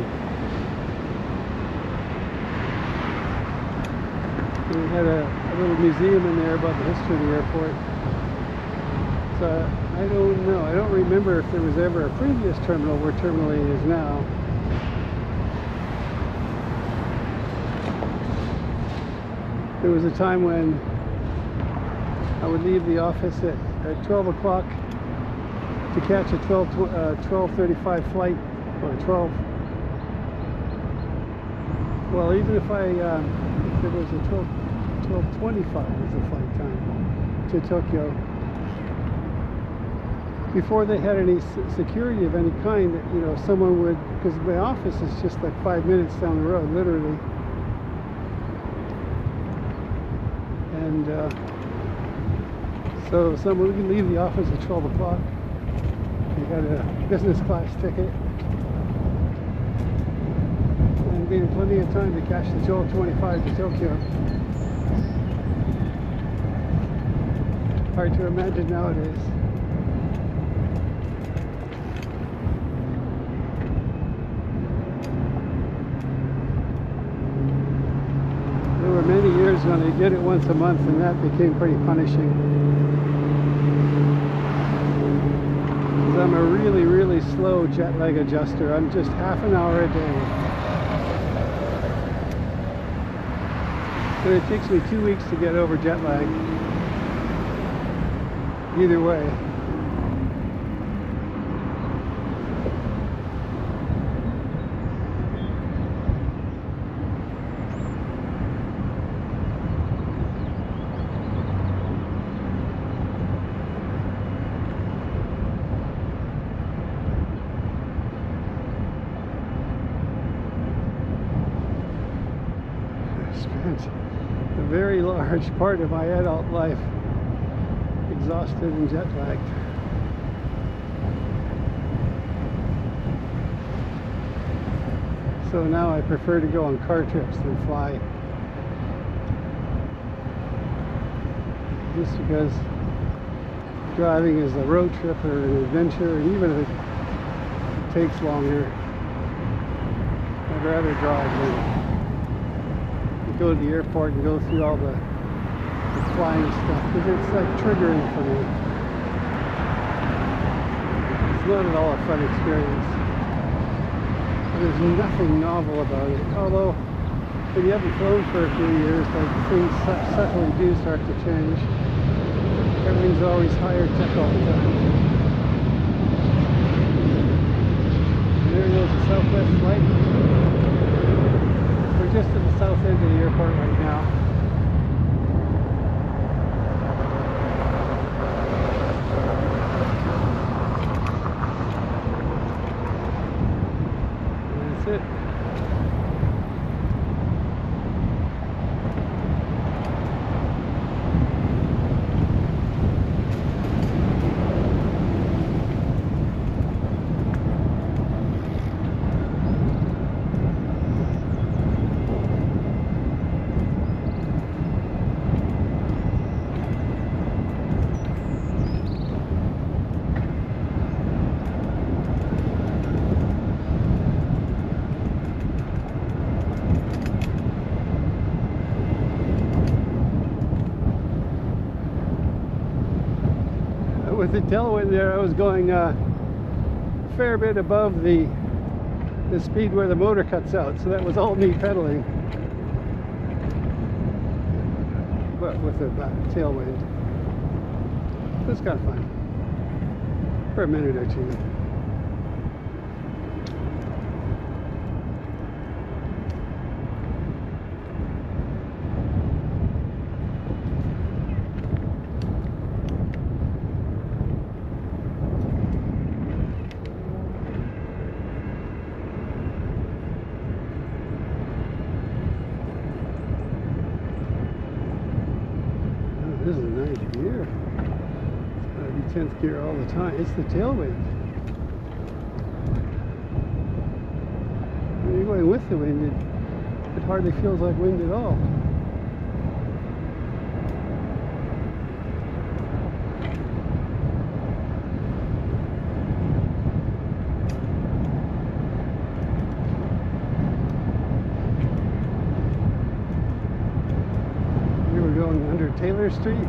We had a little museum in there about the history of the airport. So I don't know. I don't remember if there was ever a previous terminal where Terminal A is now. There was a time when I would leave the office at 12 o'clock to catch a 12:35 flight, or 12. Well, even if if it was a 12:25 was the flight time to Tokyo. Before they had any security of any kind, you know, someone would, because my office is just like 5 minutes down the road, literally. And so someone would leave the office at 12 o'clock. You got a business class ticket, and gave plenty of time to catch the 12:25 to Tokyo. Hard to imagine nowadays. There were many years when they did it once a month, and that became pretty punishing. I'm a really slow jet lag adjuster. I'm just half an hour a day. So it takes me 2 weeks to get over jet lag. either way. Spent a very large part of my adult life exhausted and jet lagged. So now I prefer to go on car trips than fly. Just because driving is a road trip or an adventure, and even if it takes longer, I'd rather drive than go to the airport and go through all the flying stuff, because it's like triggering for me. It's not at all a fun experience. There's nothing novel about it, although when you haven't flown for a few years, like things subtly do start to change. Everything's always higher tech all the time. And there goes the Southwest flight. We're just at the south end of the airport right now. And that's it. With the tailwind there, I was going a fair bit above the speed where the motor cuts out, so that was all me pedaling, but with a tailwind. It was kind of fun for a minute or two. This is a nice gear. It's gotta be 10th gear all the time. It's the tailwind. When you're going with the wind, it hardly feels like wind at all. Going under Taylor Street.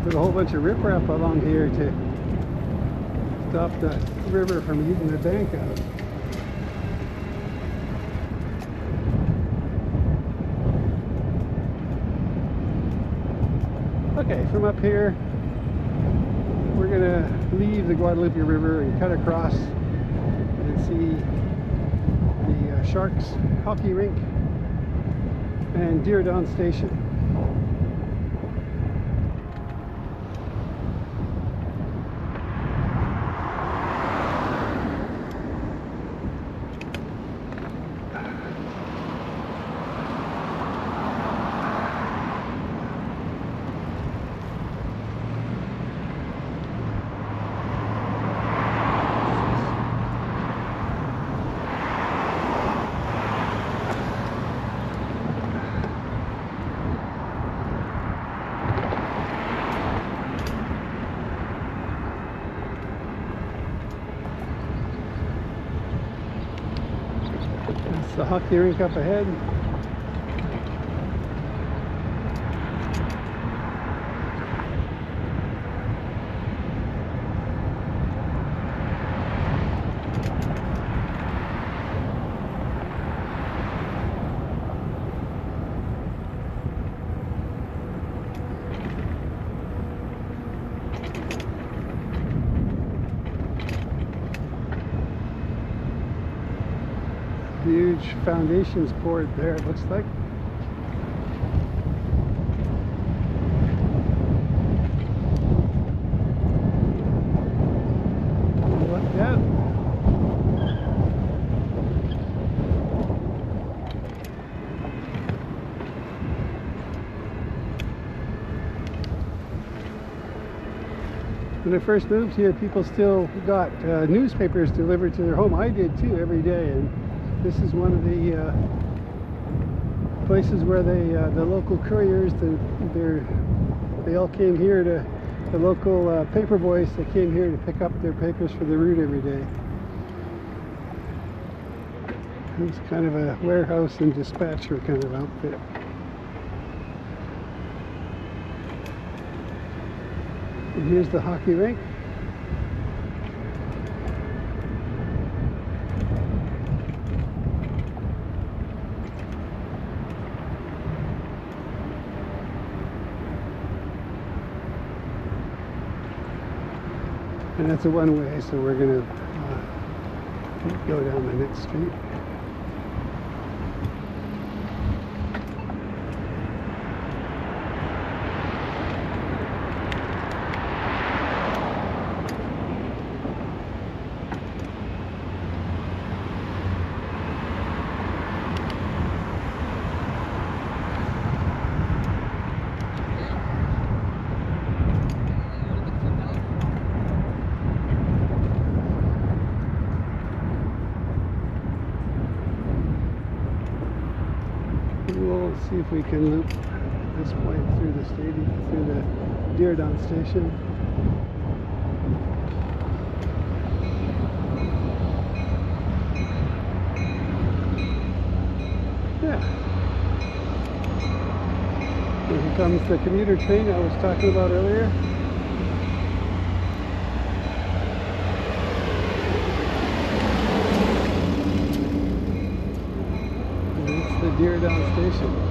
Put a whole bunch of riprap along here to stop the river from eating the bank out. Okay, from up here, we're gonna leave the Guadeloupe River and cut across and see the Sharks hockey rink and Diridon Station. That's the hockey rink up ahead. Huge foundations poured there, it looks like. Look out. When I first moved here, people still got newspapers delivered to their home. I did too, every day. And this is one of the places where the local couriers, they all came here to, the local paper boys, they came here to pick up their papers for the route every day. It's kind of a warehouse and dispatcher kind of outfit. And here's the hockey rink. And that's a one-way, so we're going to go down the next street. We'll see if we can loop at this point through the stadium, through the Diridon station. Yeah. Here comes the commuter train I was talking about earlier. The Diridon station.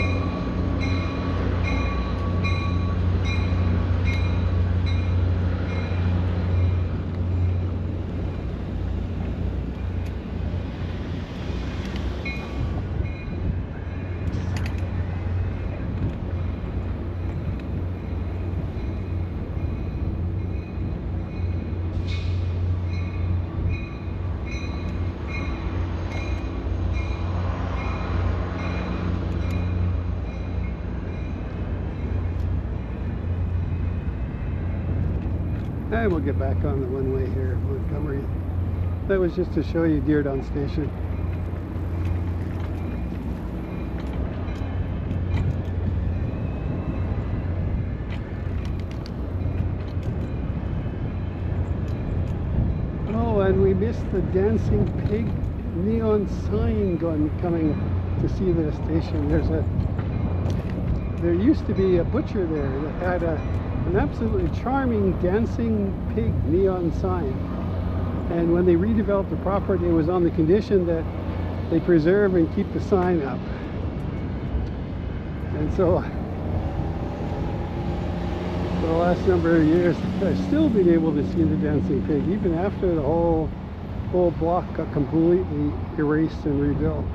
And we'll get back on the one-way here in Montgomery. That was just to show you Diridon Station. Oh, and we missed the Dancing Pig neon sign coming to see the station. There used to be a butcher there that had an absolutely charming Dancing Pig neon sign, and when they redeveloped the property, it was on the condition that they preserve and keep the sign up. And so for the last number of years, I've still been able to see the Dancing Pig even after the whole block got completely erased and rebuilt.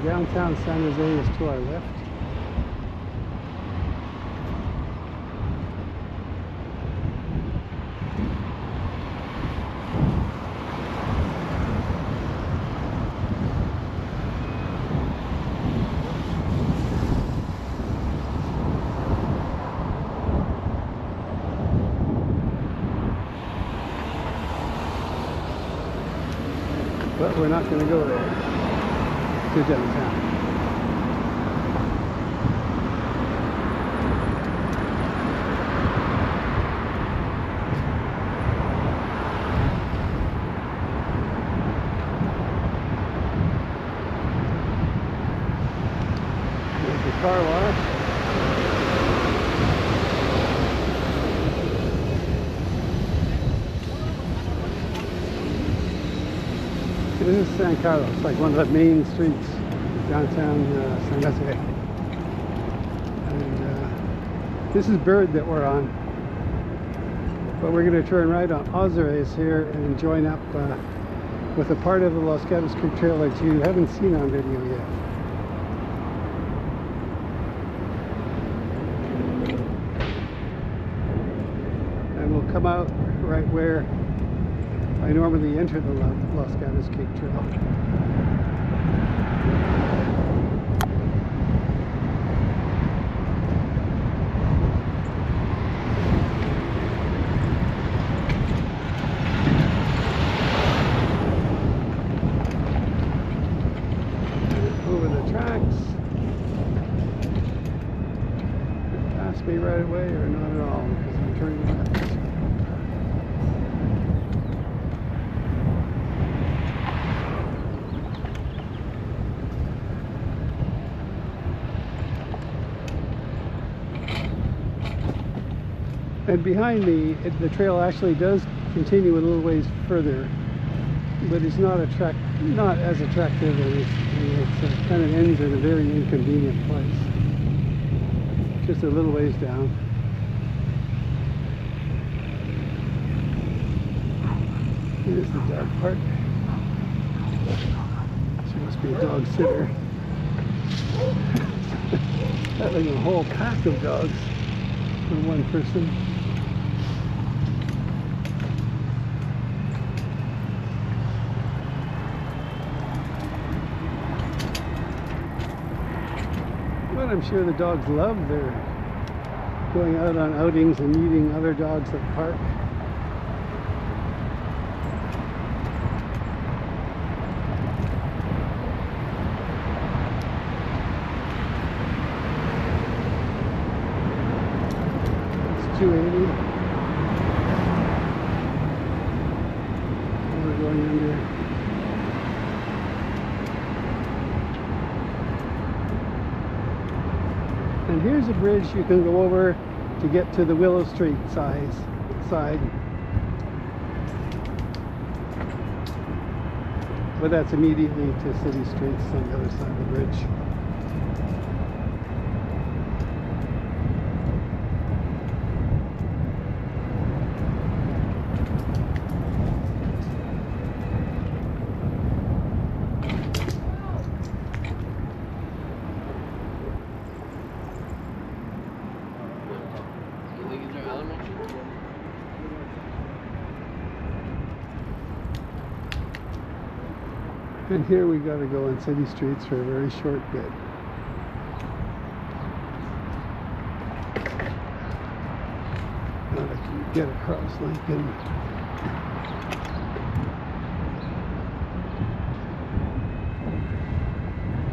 Downtown San Jose is to our left. But we're not going to go there, to downtown. There's the car wash. This is San Carlos, like one of the main streets downtown San Jose. And this is Bird that we're on. But we're going to turn right on Ozores here and join up with a part of the Los Gatos Creek Trail that you haven't seen on video yet. And we'll come out right where I normally enter the Los Gatos Creek Trail. Over the tracks. Pass me right away or not at all because I'm turning left. And behind me, the trail actually does continue a little ways further, but it's not as attractive, and it kind of ends in a very inconvenient place. Just a little ways down. Here's the dog park. She must be a dog sitter. That's like a whole pack of dogs for one person. But I'm sure the dogs love their going out on outings and meeting other dogs at the park. It's 280. We're going under. And here's a bridge you can go over to get to the Willow Street side. But that's immediately to city streets on the other side of the bridge. And here we got to go on city streets for a very short bit. Now I can get across Lincoln.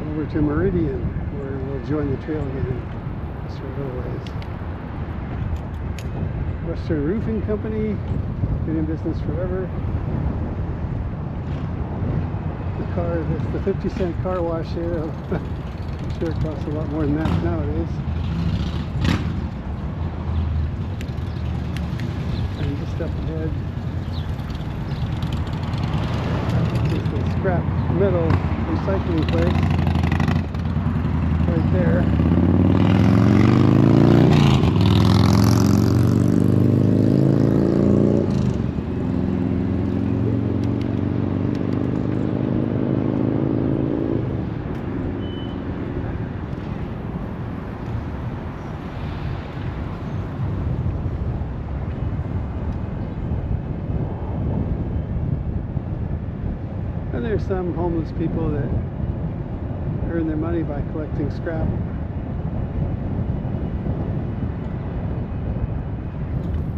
Over to Meridian, where we'll join the trail again. Just for a little ways. Western Roofing Company, been in business forever. It's the 50-cent car wash here. I'm sure it costs a lot more than that nowadays. And just up ahead is the scrap metal recycling place right there. there's some homeless people that earn their money by collecting scrap.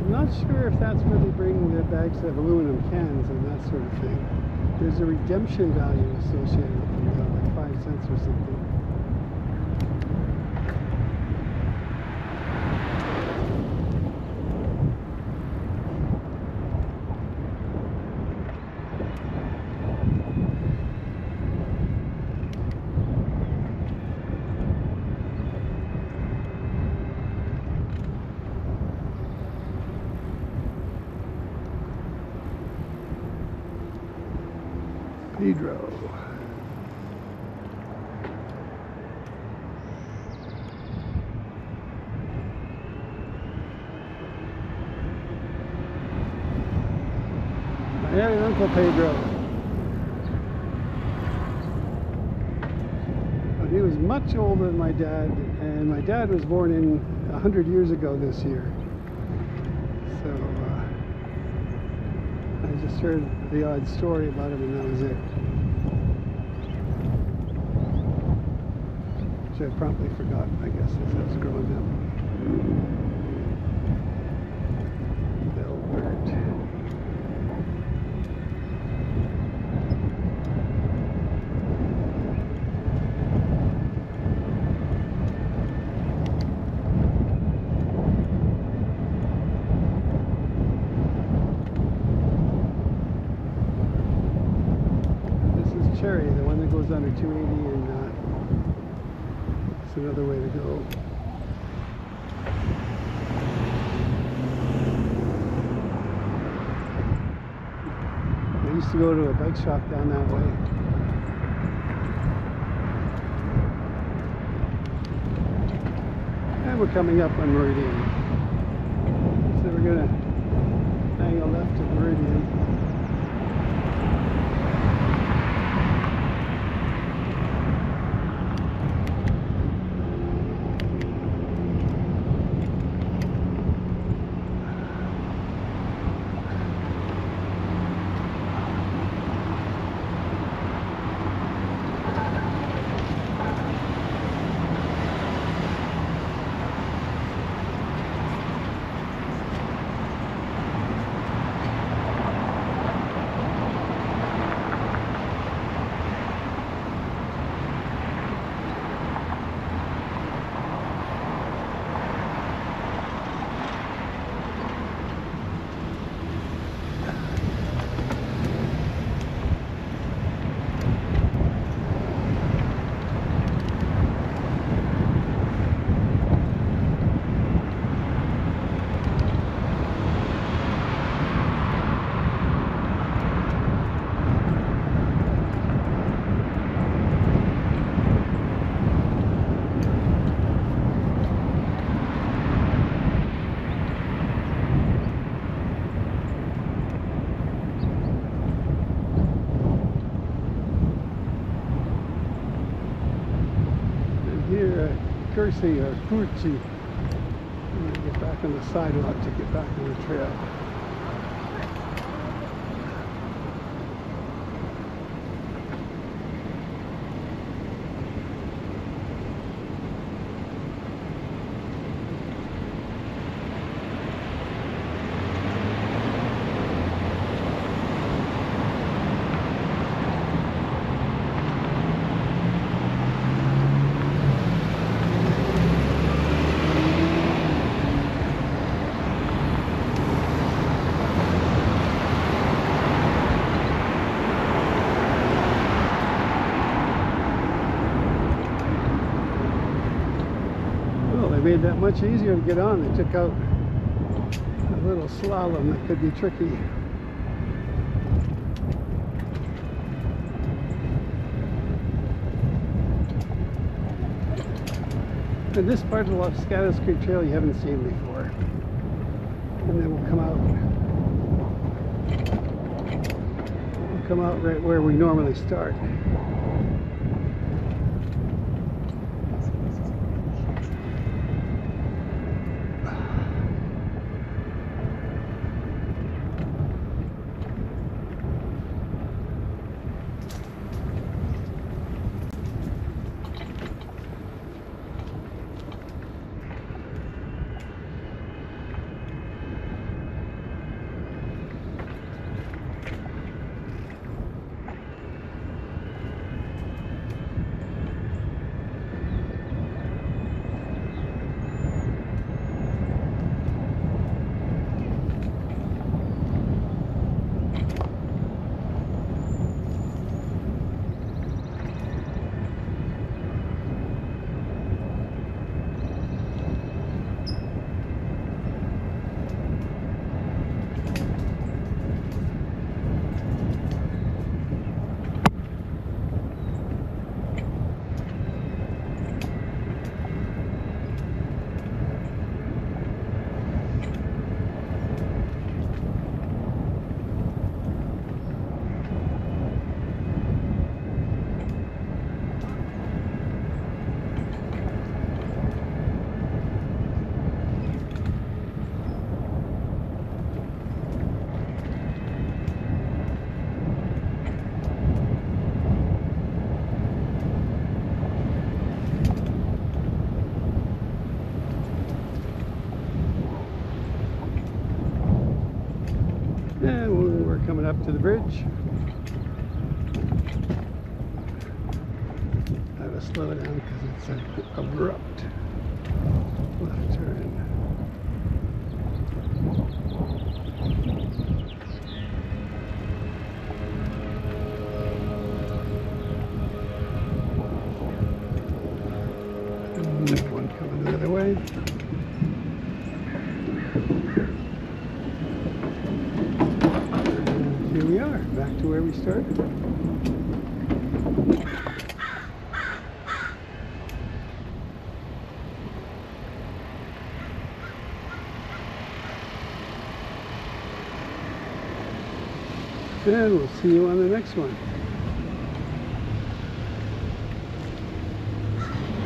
I'm not sure if that's where they bring the bags of aluminum cans and that sort of thing. There's a redemption value associated with them, though, like 5 cents or something. Pedro. I had an Uncle Pedro. But he was much older than my dad, and my dad was born in 100 years ago this year. So I just heard the odd story about him, and that was it. Which I promptly forgot, I guess, as I was growing up. Bellbird. Cherry, the one that goes under 280, and it's another way to go. I used to go to a bike shop down that way. And we're coming up on Meridian. So we're going to hang a left at Meridian. Kersey or Furchi. I'm going to get back on the sidewalk to get back on the trail. Made that much easier to get on. They took out a little slalom that could be tricky. And this part of the Scottish Creek Trail you haven't seen before. And then we'll come out right where we normally start. coming up to the bridge. I have to slow down because it's an abrupt left turn. Another one coming the other way. And here we are, back to where we started. And we'll see you on the next one.